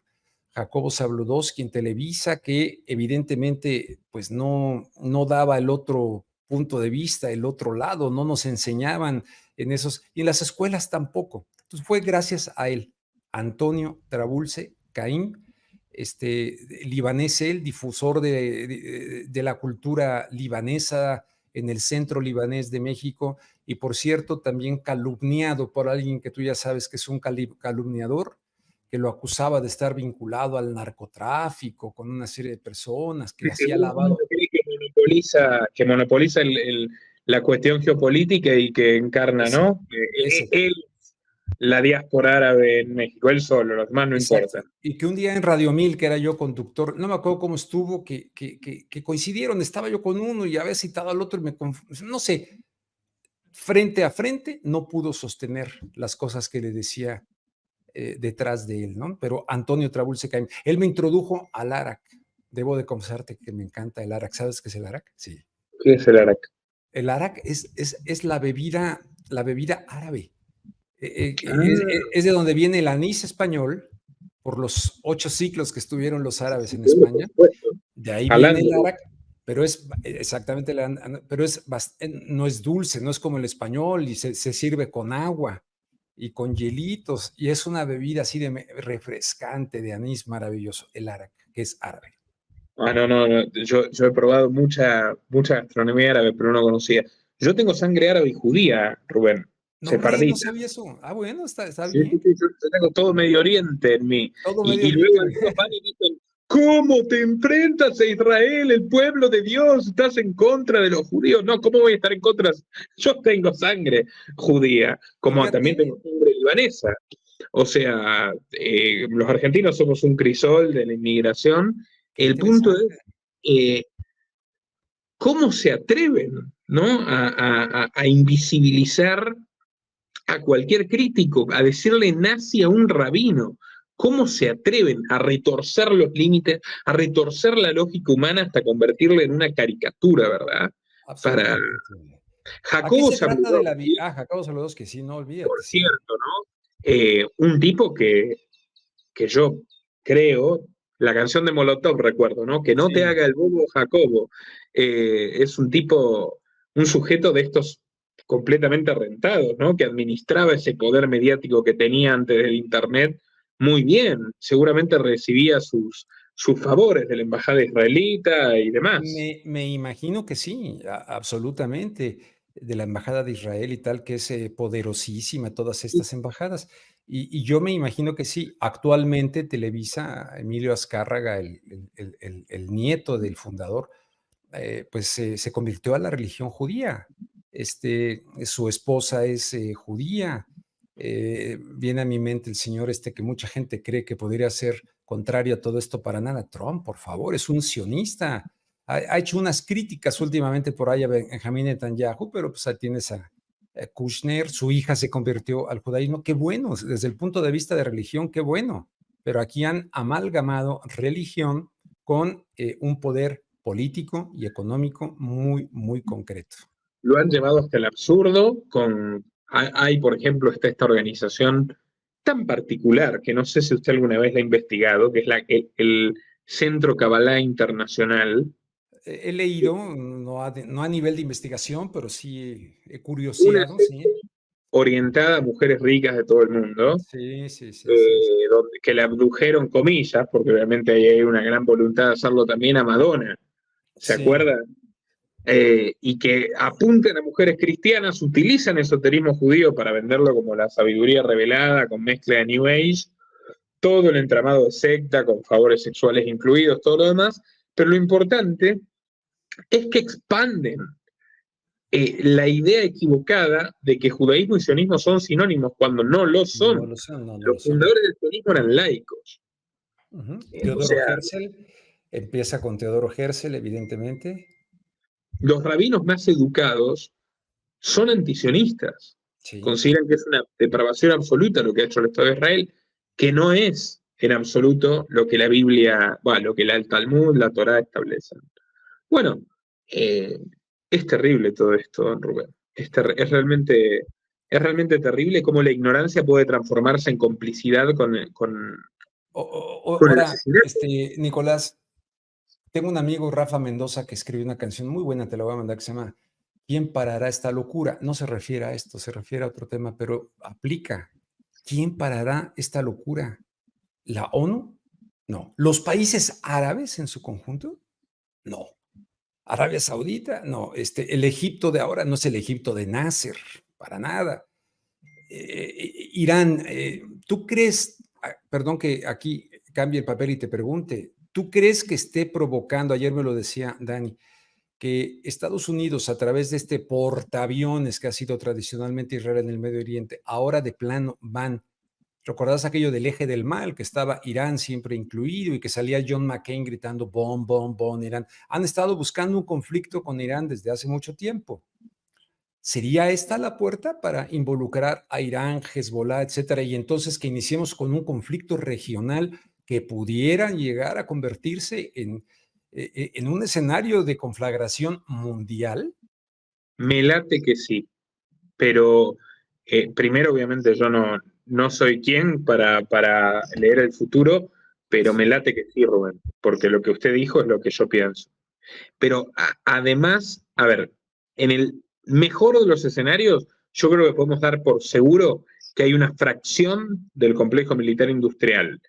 Jacobo Zabludovsky en Televisa, que evidentemente pues no daba el otro punto de vista, el otro lado, no nos enseñaban en esos, y en las escuelas tampoco. Entonces fue gracias a él, Antonio Trabulce Caín, libanés, él, difusor de la cultura libanesa en el centro libanés de México, y por cierto, también calumniado por alguien que tú ya sabes que es un calumniador, que lo acusaba de estar vinculado al narcotráfico con una serie de personas, que Que le hacía según lavado. cree que monopoliza la cuestión geopolítica y que encarna, Ese, ¿no? ese. Él, la diáspora árabe en México, él solo, los demás no Exacto. importan. Y que un día en Radio 1000, que era yo conductor, no me acuerdo cómo estuvo, que coincidieron, estaba yo con uno y había citado al otro y no sé, frente a frente no pudo sostener las cosas que le decía detrás de él, ¿no? Pero Antonio Trabulce Caim, él me introdujo al Arak. Debo de confesarte que me encanta el Arak. ¿Sabes qué es el Arak? Sí. ¿Qué es el Arak? El Arak es la bebida árabe. Ah, Es de donde viene el anís español, por los 8 siglos que estuvieron los árabes en seguro, por España. supuesto. De ahí Al viene el Andalus. Arak, pero es exactamente, pero no es dulce, no es como el español y se sirve con agua y con hielitos y es una bebida así de refrescante de anís maravilloso, el Arak, que es árabe. Ah, no, no, no. Yo he probado mucha gastronomía árabe, pero no conocía. Yo tengo sangre árabe y judía, Rubén, No, hombre, no sefardita. sabía eso. Ah, bueno, está Sí, sí, bien. sí, yo tengo todo Medio Oriente en mí. Todo Medio Y luego Oriente. algunos van y dicen, ¿cómo te enfrentas a Israel, el pueblo de Dios? ¿Estás en contra de los judíos? No, ¿cómo voy a estar en contra? Yo tengo sangre judía, como también Fíjate, tengo sangre libanesa. O sea, los argentinos somos un crisol de la inmigración. qué El punto es, interesante. eh, ¿cómo se atreven, ¿no? A invisibilizar a cualquier crítico, a decirle nazi a un rabino? ¿Cómo se atreven a retorcer los límites, a retorcer la lógica humana hasta convertirla en una caricatura, ¿verdad? Para Absolutamente. Aquí Jacobo se trata de la Zabludovsky, Jacobo Zabludovsky, sí, no olvídate, por sí. cierto, ¿no? Un tipo que yo creo, la canción de Molotov recuerdo, ¿no? Que no te Sí, haga el bobo Jacobo. Es un tipo, un sujeto de estos completamente rentados, ¿no? Que administraba ese poder mediático que tenía antes del Internet muy bien. Seguramente recibía sus favores de la embajada israelita y demás. me imagino que sí, absolutamente, de la embajada de Israel y tal, que es poderosísima, todas estas embajadas. Y yo me imagino que sí, actualmente Televisa, Emilio Azcárraga, el nieto del fundador, pues se convirtió a la religión judía. Su esposa es judía. Viene a mi mente el señor que mucha gente cree que podría ser contrario a todo esto para nada. Trump, por favor, es un sionista. Ha hecho unas críticas últimamente por ahí a Benjamín Netanyahu, pero pues ahí tienes Kushner, su hija se convirtió al judaísmo. Qué bueno, desde el punto de vista de religión, qué bueno. Pero aquí han amalgamado religión con un poder político y económico muy, muy concreto. Lo han llevado hasta el absurdo. Hay, por ejemplo, esta organización tan particular que no sé si usted alguna vez la ha investigado, que es el Centro Kabbalah Internacional. He leído, no a nivel de investigación, pero sí he Una curioseado, sí. orientada a mujeres ricas de todo el mundo, Sí, sí, sí, sí. que la abdujeron, comillas, porque obviamente ahí hay una gran voluntad de hacerlo también a Madonna, ¿se Sí, acuerda? Y que apuntan a mujeres cristianas, utilizan esoterismo judío para venderlo como la sabiduría revelada, con mezcla de New Age, todo el entramado de secta, con favores sexuales incluidos, todo lo demás, pero lo importante es que expanden la idea equivocada de que judaísmo y sionismo son sinónimos cuando no lo no son. lo son, no Los lo son. fundadores del sionismo eran laicos. O Teodoro sea, Herzl, empieza con Teodoro Herzl, evidentemente. los rabinos más educados son antisionistas. Sí. Consideran que es una depravación absoluta lo que ha hecho el Estado de Israel, que no es en absoluto lo que la Biblia, bueno, lo que el Talmud, la Torá establecen. Bueno, eh, es terrible todo esto, don Rubén. Es realmente terrible cómo la ignorancia puede transformarse en complicidad con el Ahora, asesinato. Nicolás, tengo un amigo, Rafa Mendoza, que escribió una canción muy buena, te la voy a mandar, que se llama ¿Quién parará esta locura? No se refiere a esto, se refiere a otro tema, pero aplica. ¿Quién parará esta locura? ¿La ONU? No. ¿Los países árabes en su conjunto? No. ¿Arabia Saudita? No. El Egipto de ahora no es el Egipto de Nasser, para nada. Irán, ¿tú crees, perdón que aquí cambie el papel y te pregunte, ¿tú crees que esté provocando, ayer me lo decía Dani, que Estados Unidos a través de este portaaviones que ha sido tradicionalmente Israel en el Medio Oriente, ahora de plano van? ¿Recordás aquello del eje del mal, que estaba Irán siempre incluido y que salía John McCain gritando bom, bom, bom, Irán? Han estado buscando un conflicto con Irán desde hace mucho tiempo. ¿Sería esta la puerta para involucrar a Irán, Hezbollah, etcétera? Y entonces que iniciemos con un conflicto regional que pudiera llegar a convertirse en un escenario de conflagración mundial. Me late que sí, pero primero obviamente yo no soy quien para leer el futuro, pero me Sí. late que sí, Rubén, porque lo que usted dijo es lo que yo pienso. Pero además, a ver, en el mejor de los escenarios, yo creo que podemos dar por seguro que hay una fracción del complejo militar industrial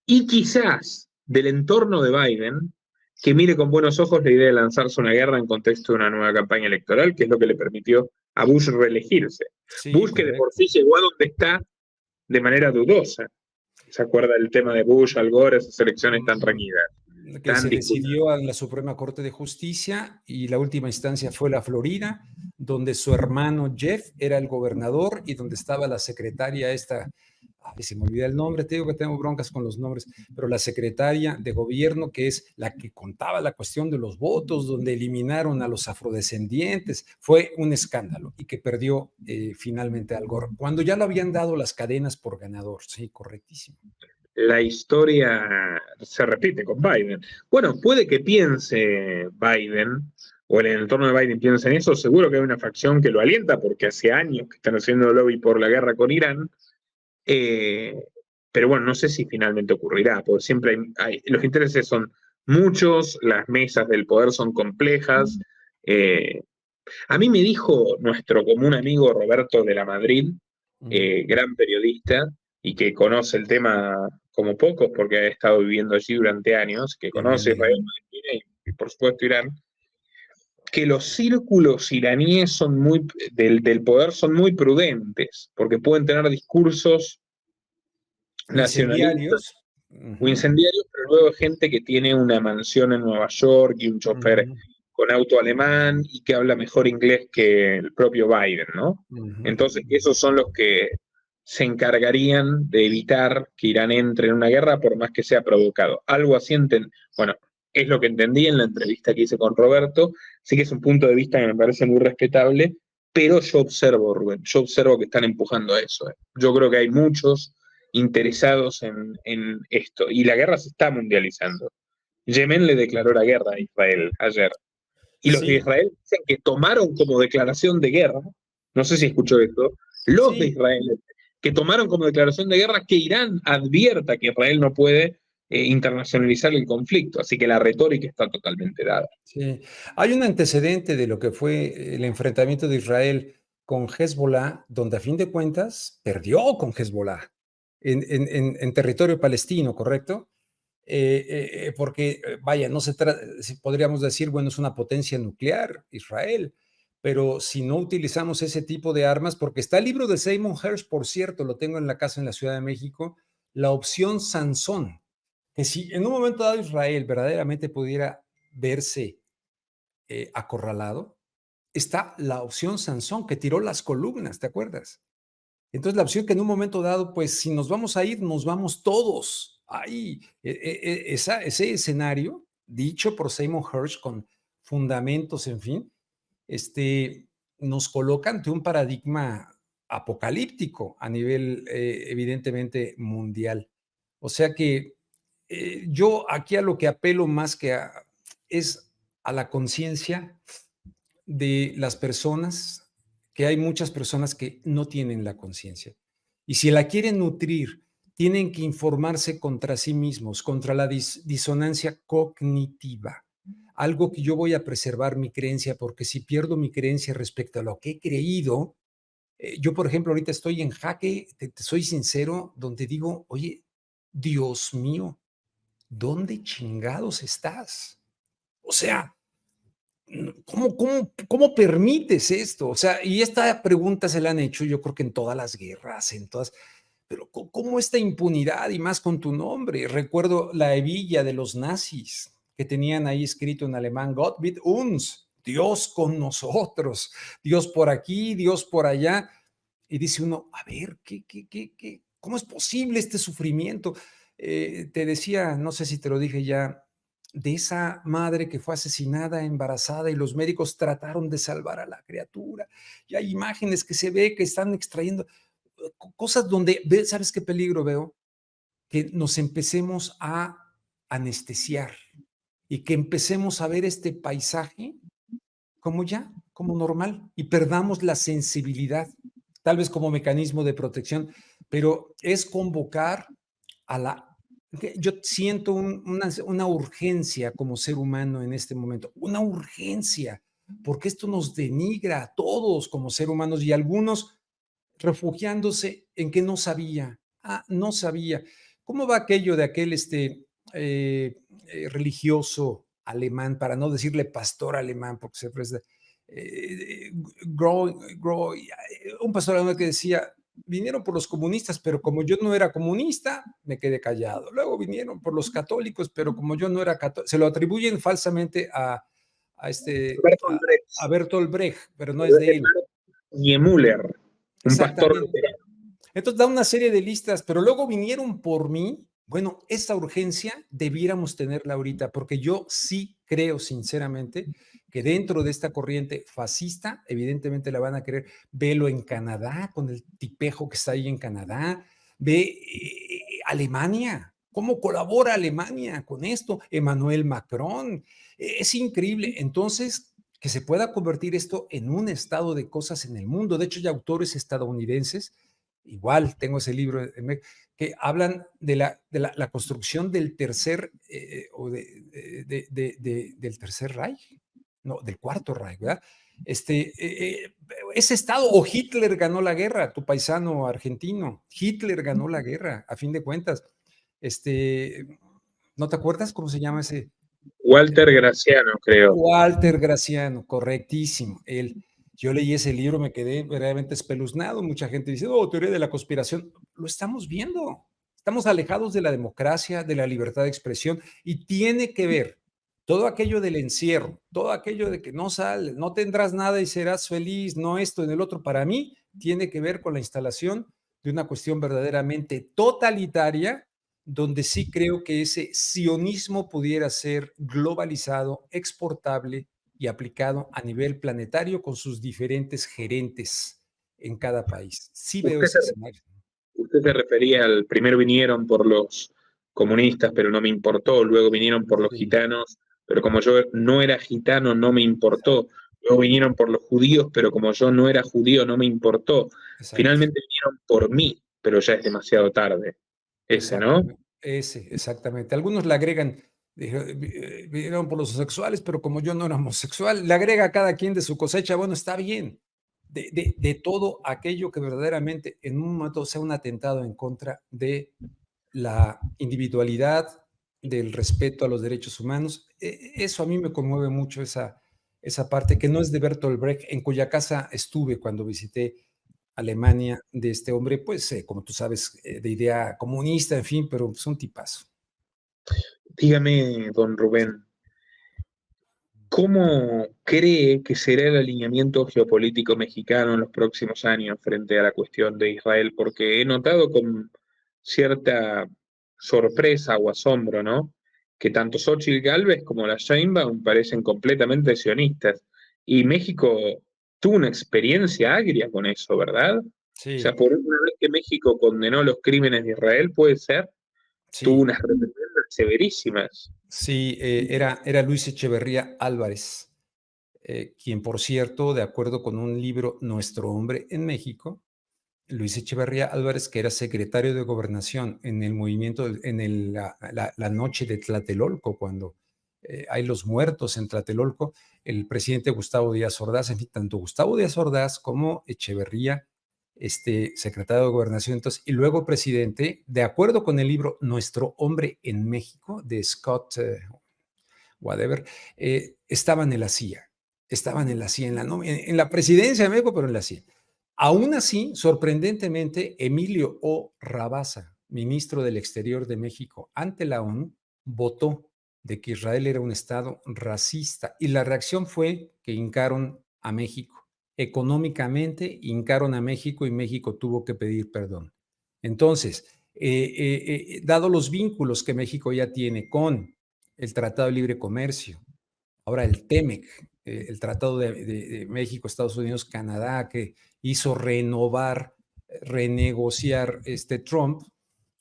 y quizás del entorno de Biden que mire con buenos ojos la idea de lanzarse una guerra en contexto de una nueva campaña electoral, que es lo que le permitió a Bush reelegirse. Sí, Bush que de por correcto. sí llegó a donde está de manera dudosa. ¿Se acuerda del tema de Bush, Al Gore, esas elecciones tan reñidas, Que tan se disputadas? decidió en la Suprema Corte de Justicia y la última instancia fue la Florida, donde su hermano Jeff era el gobernador y donde estaba la secretaria esta, ay, se me olvida el nombre, te digo que tengo broncas con los nombres, pero la secretaria de gobierno que es la que contaba la cuestión de los votos, donde eliminaron a los afrodescendientes, fue un escándalo y que perdió finalmente Al Gore, cuando ya lo habían dado las cadenas por ganador, sí, correctísimo. La historia se repite con Biden. Bueno, puede que piense Biden, o en el entorno de Biden piense en eso, seguro que hay una facción que lo alienta, porque hace años que están haciendo lobby por la guerra con Irán, eh, pero bueno, no sé si finalmente ocurrirá, porque siempre los intereses son muchos, las mesas del poder son complejas. Eh, a mí me dijo nuestro común amigo Roberto de la Madrid, gran periodista y que conoce el tema como pocos porque ha estado viviendo allí durante años, que Bien, bien, conoce Israel, bien. Palestina y por supuesto Irán, que los círculos iraníes del poder son muy prudentes porque pueden tener discursos nacionalistas Incendiarios. o Ujú, incendiarios, pero luego gente que tiene una mansión en Nueva York y un chofer ujú, con auto alemán y que habla mejor inglés que el propio Biden, ¿no? ujú, Entonces, ujú. esos son los que se encargarían de evitar que Irán entre en una guerra por más que sea provocado. Algo así, bueno, es lo que entendí en la entrevista que hice con Roberto, sí que es un punto de vista que me parece muy respetable, pero yo observo, Rubén, yo observo que están empujando a eso. Yo creo que hay muchos interesados en esto, y la guerra se está mundializando. Yemen le declaró la guerra a Israel ayer. Y los de Sí, Israel dicen que tomaron como declaración de guerra, no sé si escuchó esto, los de sí. Israel, que tomaron como declaración de guerra que Irán advierta que Israel no puede internacionalizar el conflicto. Así que la retórica está totalmente dada. Sí, hay un antecedente de lo que fue el enfrentamiento de Israel con Hezbollah, donde a fin de cuentas perdió con Hezbollah en territorio palestino, ¿correcto? Porque, vaya, no se trata, si podríamos decir, bueno, es una potencia nuclear, Israel, pero si no utilizamos ese tipo de armas, porque está el libro de Seymour Hersh, por cierto, lo tengo en la casa en la Ciudad de México, la opción Sansón, que si en un momento dado Israel verdaderamente pudiera verse acorralado, está la opción Sansón, que tiró las columnas, ¿te acuerdas? Entonces, la opción que en un momento dado, pues si nos vamos a ir, nos vamos todos. Ahí, ese escenario, dicho por Seymour Hersh con fundamentos, en fin, nos coloca ante un paradigma apocalíptico a nivel, evidentemente, mundial. O sea que yo aquí a lo que apelo más que es a la conciencia de las personas, que hay muchas personas que no tienen la conciencia. Y si la quieren nutrir, tienen que informarse contra sí mismos, contra la disonancia cognitiva. Algo que yo voy a preservar mi creencia, porque si pierdo mi creencia respecto a lo que he creído, yo, por ejemplo, ahorita estoy en jaque, te soy sincero, donde digo, oye, Dios mío, ¿dónde chingados estás? O sea, ¿cómo permites esto? O sea, y esta pregunta se la han hecho, yo creo que en todas las guerras, en todas, pero ¿cómo esta impunidad y más con tu nombre? Recuerdo la hebilla de los nazis que tenían ahí escrito en alemán, Gott mit uns, Dios con nosotros, Dios por aquí, Dios por allá. Y dice uno, a ver, ¿cómo es posible este sufrimiento? Te decía, no sé si te lo dije ya, de esa madre que fue asesinada, embarazada, y los médicos trataron de salvar a la criatura. Y hay imágenes que se ve que están extrayendo cosas donde, ¿sabes qué peligro veo? Que nos empecemos a anestesiar y que empecemos a ver este paisaje como ya, como normal, y perdamos la sensibilidad, tal vez como mecanismo de protección, pero es convocar a la... Yo siento una urgencia como ser humano en este momento, una urgencia, porque esto nos denigra a todos como ser humanos y algunos refugiándose en que no sabía, no sabía. ¿Cómo va aquello de aquel religioso alemán, para no decirle pastor alemán, porque se presta, eh, un pastor alemán que decía, vinieron por los comunistas, pero como yo no era comunista, me quedé callado. Luego vinieron por los católicos, pero como yo no era católico, se lo atribuyen falsamente a, este, Bertolt a Brecht, Bertolt Brecht, pero no es de él. Niemöller, un pastor Exactamente. luterano. Entonces da una serie de listas, pero luego vinieron por mí. Bueno, esa urgencia debiéramos tenerla ahorita, porque yo sí creo sinceramente que dentro de esta corriente fascista, evidentemente la van a querer. Velo en Canadá, con el tipejo que está ahí en Canadá. Ve Alemania, cómo colabora Alemania con esto. Emmanuel Macron, es increíble. Entonces, que se pueda convertir esto en un estado de cosas en el mundo. De hecho, hay autores estadounidenses, igual tengo ese libro, que hablan de la construcción del tercer, o del tercer Reich, no, del cuarto Reich, ¿verdad? Ese estado, o Hitler ganó la guerra, tu paisano argentino, Hitler ganó la guerra, a fin de cuentas. ¿No te acuerdas cómo se llama ese? Walter Graciano, creo. Walter Graciano, correctísimo. Él, yo leí ese libro, me quedé verdaderamente espeluznado. Mucha gente dice, oh, teoría de la conspiración. Lo estamos viendo. Estamos alejados de la democracia, de la libertad de expresión, y tiene que ver todo aquello del encierro, todo aquello de que no sales, no tendrás nada y serás feliz, no esto en el otro. Para mí, tiene que ver con la instalación de una cuestión verdaderamente totalitaria, donde sí creo que ese sionismo pudiera ser globalizado, exportable y aplicado a nivel planetario con sus diferentes gerentes en cada país. Sí veo Usted ese se, escenario. usted se refería al primero vinieron por los comunistas, pero no me importó, luego vinieron por los Sí, gitanos, pero como yo no era gitano, no me exacto, importó. Luego vinieron por los judíos, pero como yo no era judío, no me importó. exacto. Finalmente vinieron por mí, pero ya es demasiado tarde. Ese, ¿no? Exactamente, exactamente. Algunos le agregan, vinieron por los homosexuales, pero como yo no era homosexual, le agrega a cada quien de su cosecha, bueno, está bien, de todo aquello que verdaderamente en un momento sea un atentado en contra de la individualidad, del respeto a los derechos humanos. Eso a mí me conmueve mucho, esa parte que no es de Bertolt Brecht, en cuya casa estuve cuando visité Alemania, de este hombre, pues, como tú sabes, de idea comunista, en fin, pero es un tipazo. Dígame, don Rubén, ¿cómo cree que será el alineamiento geopolítico mexicano en los próximos años frente a la cuestión de Israel? Porque he notado con cierta sorpresa o asombro, ¿no? Que tanto Xóchitl Gálvez como la Sheinbaum parecen completamente sionistas. Y México tuvo una experiencia agria con eso, ¿verdad? O sea, Sí, por una vez que México condenó los crímenes de Israel, puede ser, tuvo sí, unas represalias severísimas. sí, era Luis Echeverría Álvarez, quien, por cierto, de acuerdo con un libro, Nuestro hombre en México, Luis Echeverría Álvarez, que era secretario de Gobernación en el movimiento, la noche de Tlatelolco, cuando hay los muertos en Tlatelolco, el presidente Gustavo Díaz Ordaz, en fin, tanto Gustavo Díaz Ordaz como Echeverría, secretario de Gobernación, entonces, y luego presidente, de acuerdo con el libro Nuestro hombre en México, de Scott whatever, estaban en la CIA, estaban en la CIA, en la presidencia de México, pero en la CIA. Aún así, sorprendentemente, Emilio O. Rabasa, ministro del Exterior de México, ante la ONU, votó de que Israel era un Estado racista y la reacción fue que hincaron a México. Económicamente hincaron a México y México tuvo que pedir perdón. Entonces, dado los vínculos que México ya tiene con el Tratado de Libre Comercio, ahora el TEMEC, el Tratado de México, Estados Unidos, Canadá, que hizo renovar, renegociar Trump,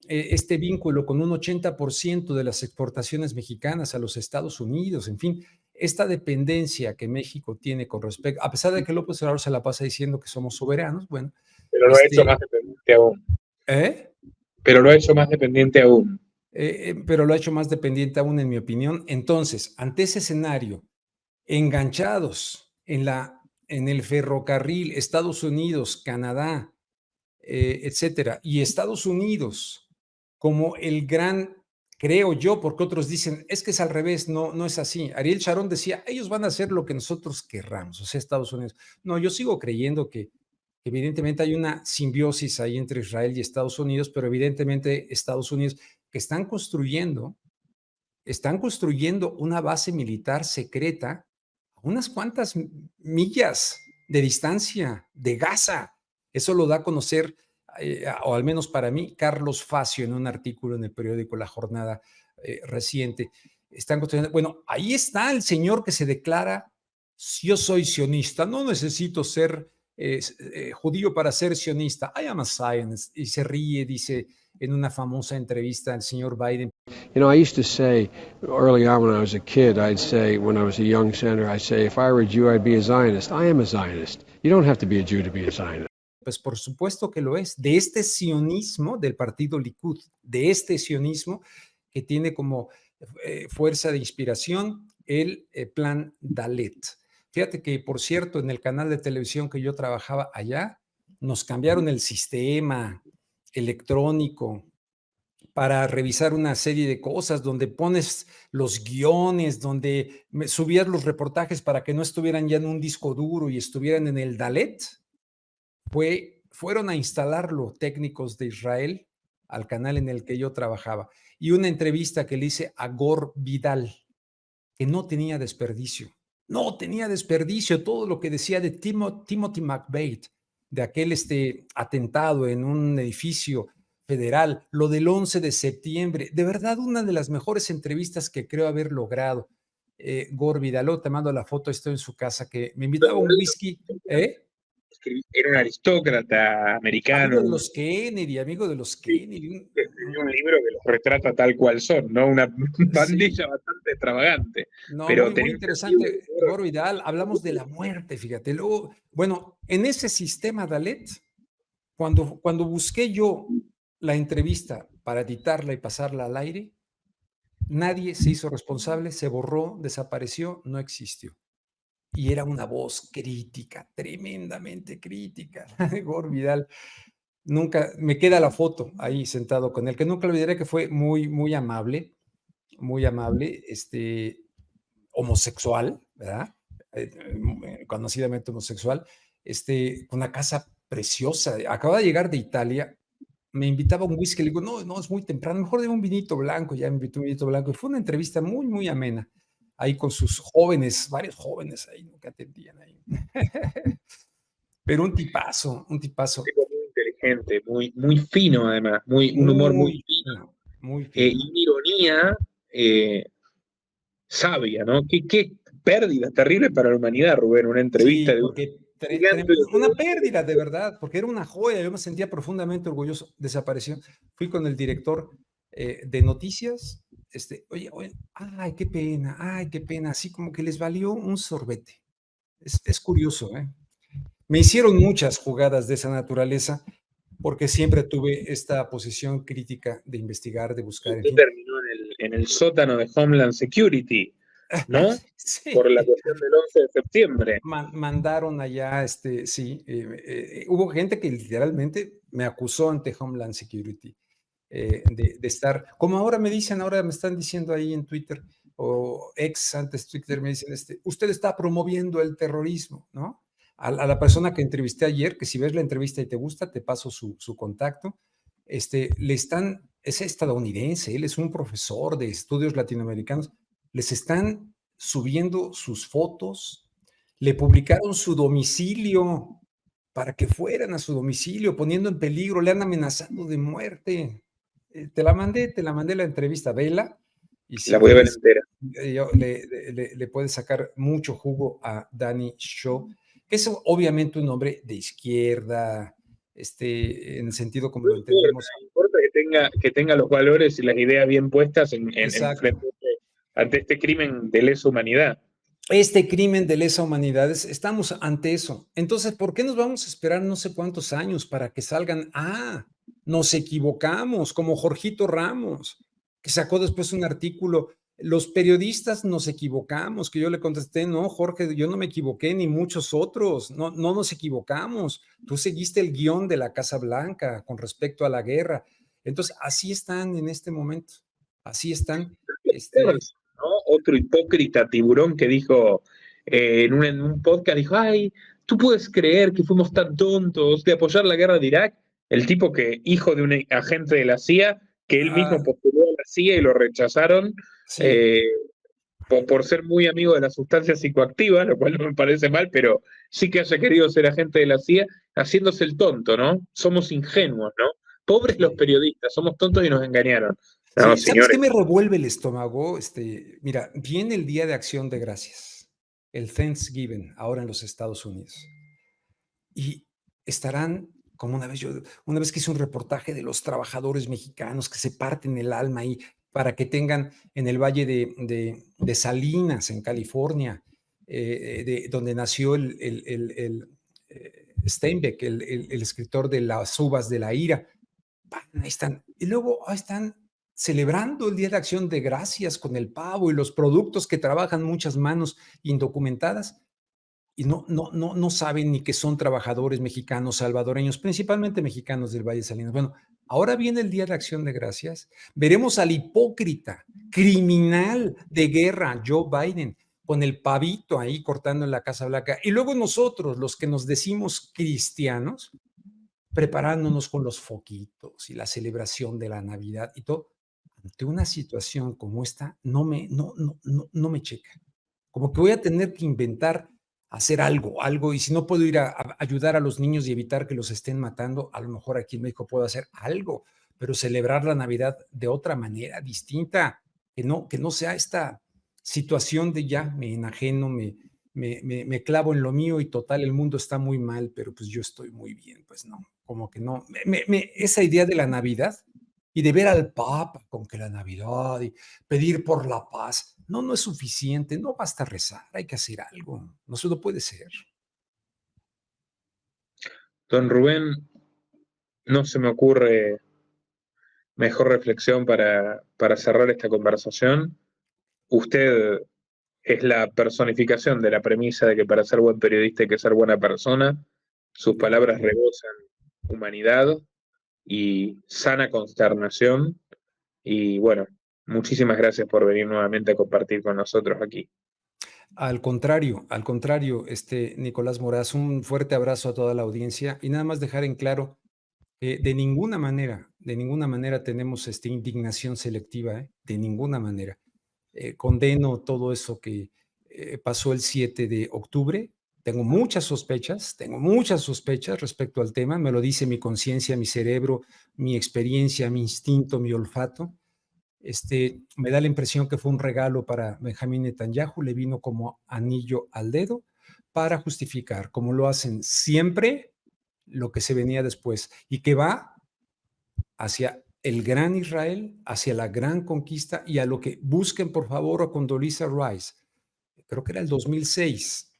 este vínculo con un 80% de las exportaciones mexicanas a los Estados Unidos, en fin, esta dependencia que México tiene con respecto, a pesar de que López Obrador se la pasa diciendo que somos soberanos, bueno, Pero lo ha hecho este, más dependiente aún. ¿eh? Pero lo ha hecho más dependiente aún. Pero lo ha hecho más dependiente aún, en mi opinión. Entonces, ante ese escenario, enganchados en el ferrocarril Estados Unidos, Canadá, etcétera, y Estados Unidos como el gran, creo yo, porque otros dicen, es que es al revés, no, no es así. Ariel Sharon decía, ellos van a hacer lo que nosotros querramos, o sea, Estados Unidos. No, yo sigo creyendo que evidentemente hay una simbiosis ahí entre Israel y Estados Unidos, pero evidentemente Estados Unidos que están construyendo una base militar secreta a unas cuantas millas de distancia de Gaza. Eso lo da a conocer, o al menos para mí, Carlos Facio en un artículo en el periódico La Jornada reciente. Están construyendo, bueno, ahí está el señor que se declara, yo soy sionista, no necesito ser judío para ser sionista. I am a Zionist. Y se ríe, dice en una famosa entrevista al señor Biden. You know, I used to say early on when I was a kid, I'd say, when I was a young senator, I'd say, if I were a Jew, I'd be a Zionist. I am a Zionist. You don't have to be a Jew to be a Zionist. Pues por supuesto que lo es, de este sionismo del partido Likud, de este sionismo que tiene como fuerza de inspiración el plan Dalet. Fíjate que, por cierto, en el canal de televisión que yo trabajaba allá, nos cambiaron el sistema electrónico para revisar una serie de cosas, donde pones los guiones, donde subías los reportajes para que no estuvieran ya en un disco duro y estuvieran en el Dalet. Fueron a instalarlo técnicos de Israel al canal en el que yo trabajaba, y una entrevista que le hice a Gore Vidal, que no tenía desperdicio, no tenía desperdicio, todo lo que decía de Timothy McVeigh, de aquel atentado en un edificio federal, lo del 11 de septiembre, de verdad una de las mejores entrevistas que creo haber logrado. Gore Vidal, te mando la foto, estoy en su casa, que me invitaba a un whisky, Era un aristócrata amigo americano, de los Kennedy, amigo de los Kennedy. que escribió un libro que los retrata tal cual son, ¿no? Una pandilla bastante extravagante, No, pero muy, muy tenía un sentido de interesante, humor. Gore Vidal. Hablamos de la muerte, fíjate. Luego, bueno, en ese sistema, Dalet, cuando busqué yo la entrevista para editarla y pasarla al aire, nadie se hizo responsable, se borró, desapareció, no existió. Y era una voz crítica, tremendamente crítica, Gore Vidal. Nunca, me queda la foto ahí sentado con él, que nunca olvidaré, que fue muy, muy amable, homosexual, ¿verdad? Conocidamente homosexual, con una casa preciosa. Acaba de llegar de Italia, me invitaba a un whisky, le digo, no, no, es muy temprano, mejor de un vinito blanco, ya me invitó un vinito blanco, y fue una entrevista muy, muy amena, ahí con sus jóvenes, varios jóvenes ahí, ¿no?, que atendían ahí. Pero un tipazo, un tipazo. Tipo muy inteligente, muy fino además, un humor muy Muy fino, fino, muy y fino. una ironía sabia, ¿no? Qué pérdida terrible para la humanidad, Rubén, una entrevista Sí, de un porque gigante de una Hollywood. pérdida de verdad, porque era una joya, yo me sentía profundamente orgulloso. Desapareció. Fui con el director de noticias, oye, oye, ay, qué pena, así como que les valió un sorbete. Es curioso, ¿eh? Me hicieron muchas jugadas de esa naturaleza, porque siempre tuve esta posición crítica de investigar, de buscar, en Usted fin. terminó en el sótano de Homeland Security, ¿no? Por la Sí. cuestión del 11 de septiembre. Mandaron allá, sí, hubo gente que literalmente me acusó ante Homeland Security, de estar, como ahora me dicen, ahora me están diciendo ahí en Twitter, o ex antes Twitter, me dicen, usted está promoviendo el terrorismo, ¿no? A la persona que entrevisté ayer, que si ves la entrevista y te gusta, te paso su contacto, es estadounidense, él es un profesor de estudios latinoamericanos, les están subiendo sus fotos, le publicaron su domicilio para que fueran a su domicilio, poniendo en peligro, le han amenazado de muerte. Te la mandé la entrevista, vela, y La si voy a ver quieres, entera. le puedes sacar mucho jugo a Danny Shaw, que es obviamente un hombre de izquierda, en el sentido como No lo importa, entendemos. importa que tenga los valores y las ideas bien puestas Exacto. ante este crimen de lesa humanidad. Este crimen de lesa humanidad, estamos ante eso. Entonces, ¿por qué nos vamos a esperar no sé cuántos años para que salgan? Nos equivocamos, como Jorgito Ramos, que sacó después un artículo. Los periodistas nos equivocamos, que yo le contesté, no, Jorge, yo no me equivoqué, ni muchos otros, no, no nos equivocamos. Tú seguiste el guión de la Casa Blanca con respecto a la guerra. Entonces, así están en este momento, así están. ¿No? Otro hipócrita tiburón que dijo en un podcast, dijo, ay, ¿tú puedes creer que fuimos tan tontos de apoyar la guerra de Irak? El tipo que, hijo de un agente de la CIA, que él Ah, mismo postuló a la CIA y lo rechazaron sí. eh, por ser muy amigo de las sustancias psicoactivas, lo cual no me parece mal, pero sí que haya querido ser agente de la CIA, haciéndose el tonto, ¿no? Somos ingenuos, ¿no? Pobres los Sí. periodistas, somos tontos y nos engañaron. No, Sí, ¿sabes qué señores. me revuelve el estómago? Mira, viene el Día de Acción de Gracias, el Thanksgiving, ahora en los Estados Unidos. Y estarán, como una vez que hice un reportaje de los trabajadores mexicanos que se parten el alma ahí para que tengan en el Valle de Salinas, en California, donde nació Steinbeck, el escritor de Las uvas de la ira. Ahí están. Y luego ahí están celebrando el Día de Acción de Gracias con el pavo y los productos que trabajan muchas manos indocumentadas y no saben ni que son trabajadores mexicanos, salvadoreños, principalmente mexicanos del Valle de Salinas. Bueno, ahora viene el Día de Acción de Gracias. Veremos al hipócrita, criminal de guerra, Joe Biden, con el pavito ahí cortando en la Casa Blanca. Y luego nosotros, los que nos decimos cristianos, preparándonos con los foquitos y la celebración de la Navidad y todo, ante una situación como esta, no me checa. Como que voy a tener que inventar hacer algo, y si no puedo ir a ayudar a los niños y evitar que los estén matando, a lo mejor aquí en México puedo hacer algo, pero celebrar la Navidad de otra manera distinta, que no sea situación de ya me enajeno, me clavo en lo mío y total, el mundo está muy mal, pero pues yo estoy muy bien, pues no, como que no. Esa idea de la Navidad y de ver al Papa con que la Navidad y pedir por la paz, no, no es suficiente, no basta rezar, hay que hacer algo, no se lo puede ser. Don Rubén, no se me ocurre mejor reflexión para cerrar esta conversación. Usted es la personificación de la premisa de que para ser buen periodista hay que ser buena persona. Sus palabras rebosan humanidad y sana consternación. Y bueno, muchísimas gracias por venir nuevamente a compartir con nosotros aquí. Al contrario, Nicolás Moraz, un fuerte abrazo a toda la audiencia y nada más dejar en claro de ninguna manera tenemos indignación selectiva, de ninguna manera. Condeno todo eso que pasó el 7 de octubre. Tengo muchas sospechas respecto al tema, me lo dice mi conciencia, mi cerebro, mi experiencia, mi instinto, mi olfato. Me da la impresión que fue un regalo para Benjamín Netanyahu, le vino como anillo al dedo para justificar, como lo hacen siempre, lo que se venía después y que va hacia el gran Israel, hacia la gran conquista y a lo que busquen por favor a Condoleezza Rice. Creo que era el 2006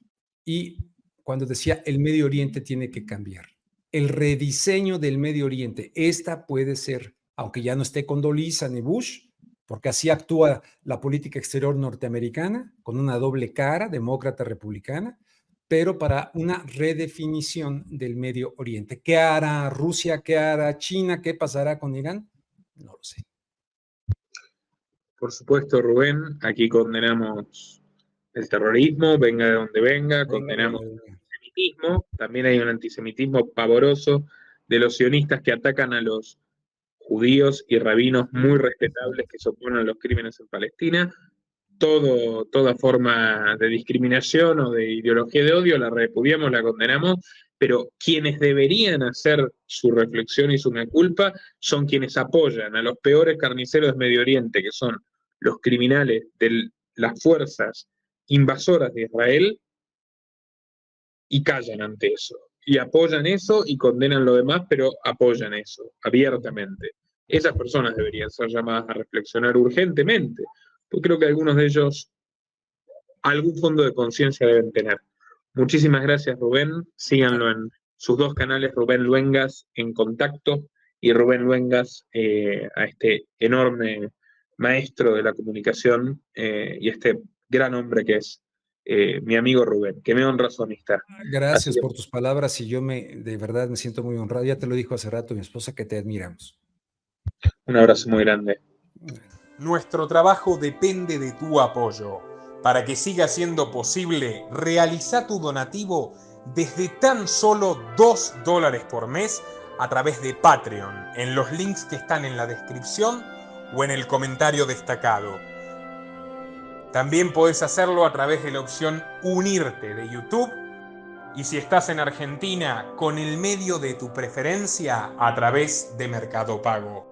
y cuando decía el Medio Oriente tiene que cambiar. El rediseño del Medio Oriente, esta puede ser, aunque ya no esté Condoleezza ni Bush, porque así actúa la política exterior norteamericana, con una doble cara, demócrata-republicana, pero para una redefinición del Medio Oriente. ¿Qué hará Rusia? ¿Qué hará China? ¿Qué pasará con Irán? No lo sé. Por supuesto, Rubén, aquí condenamos el terrorismo, venga de donde venga, condenamos el antisemitismo. También hay un antisemitismo pavoroso de los sionistas que atacan a los judíos y rabinos muy respetables que se oponen a los crímenes en Palestina. Toda forma de discriminación o de ideología de odio la repudiamos, la condenamos, pero quienes deberían hacer su reflexión y su mea culpa son quienes apoyan a los peores carniceros de Medio Oriente, que son los criminales de las fuerzas invasoras de Israel, y callan ante eso. Y apoyan eso y condenan lo demás, pero apoyan eso abiertamente. Esas personas deberían ser llamadas a reflexionar urgentemente. Yo creo que algunos de ellos algún fondo de conciencia deben tener. Muchísimas gracias, Rubén. Síganlo en sus dos canales, Rubén Luengas en Contacto y Rubén Luengas, a este enorme maestro de la comunicación y este gran hombre que es mi amigo Rubén, que me honra su amistad. Gracias por tus palabras y yo de verdad me siento muy honrado. Ya te lo dijo hace rato mi esposa que te admiramos. Un abrazo muy grande. Nuestro trabajo depende de tu apoyo. Para que siga siendo posible, realiza tu donativo desde tan solo $2 por mes a través de Patreon, en los links que están en la descripción o en el comentario destacado. También podés hacerlo a través de la opción Unirte de YouTube y si estás en Argentina, con el medio de tu preferencia a través de Mercado Pago.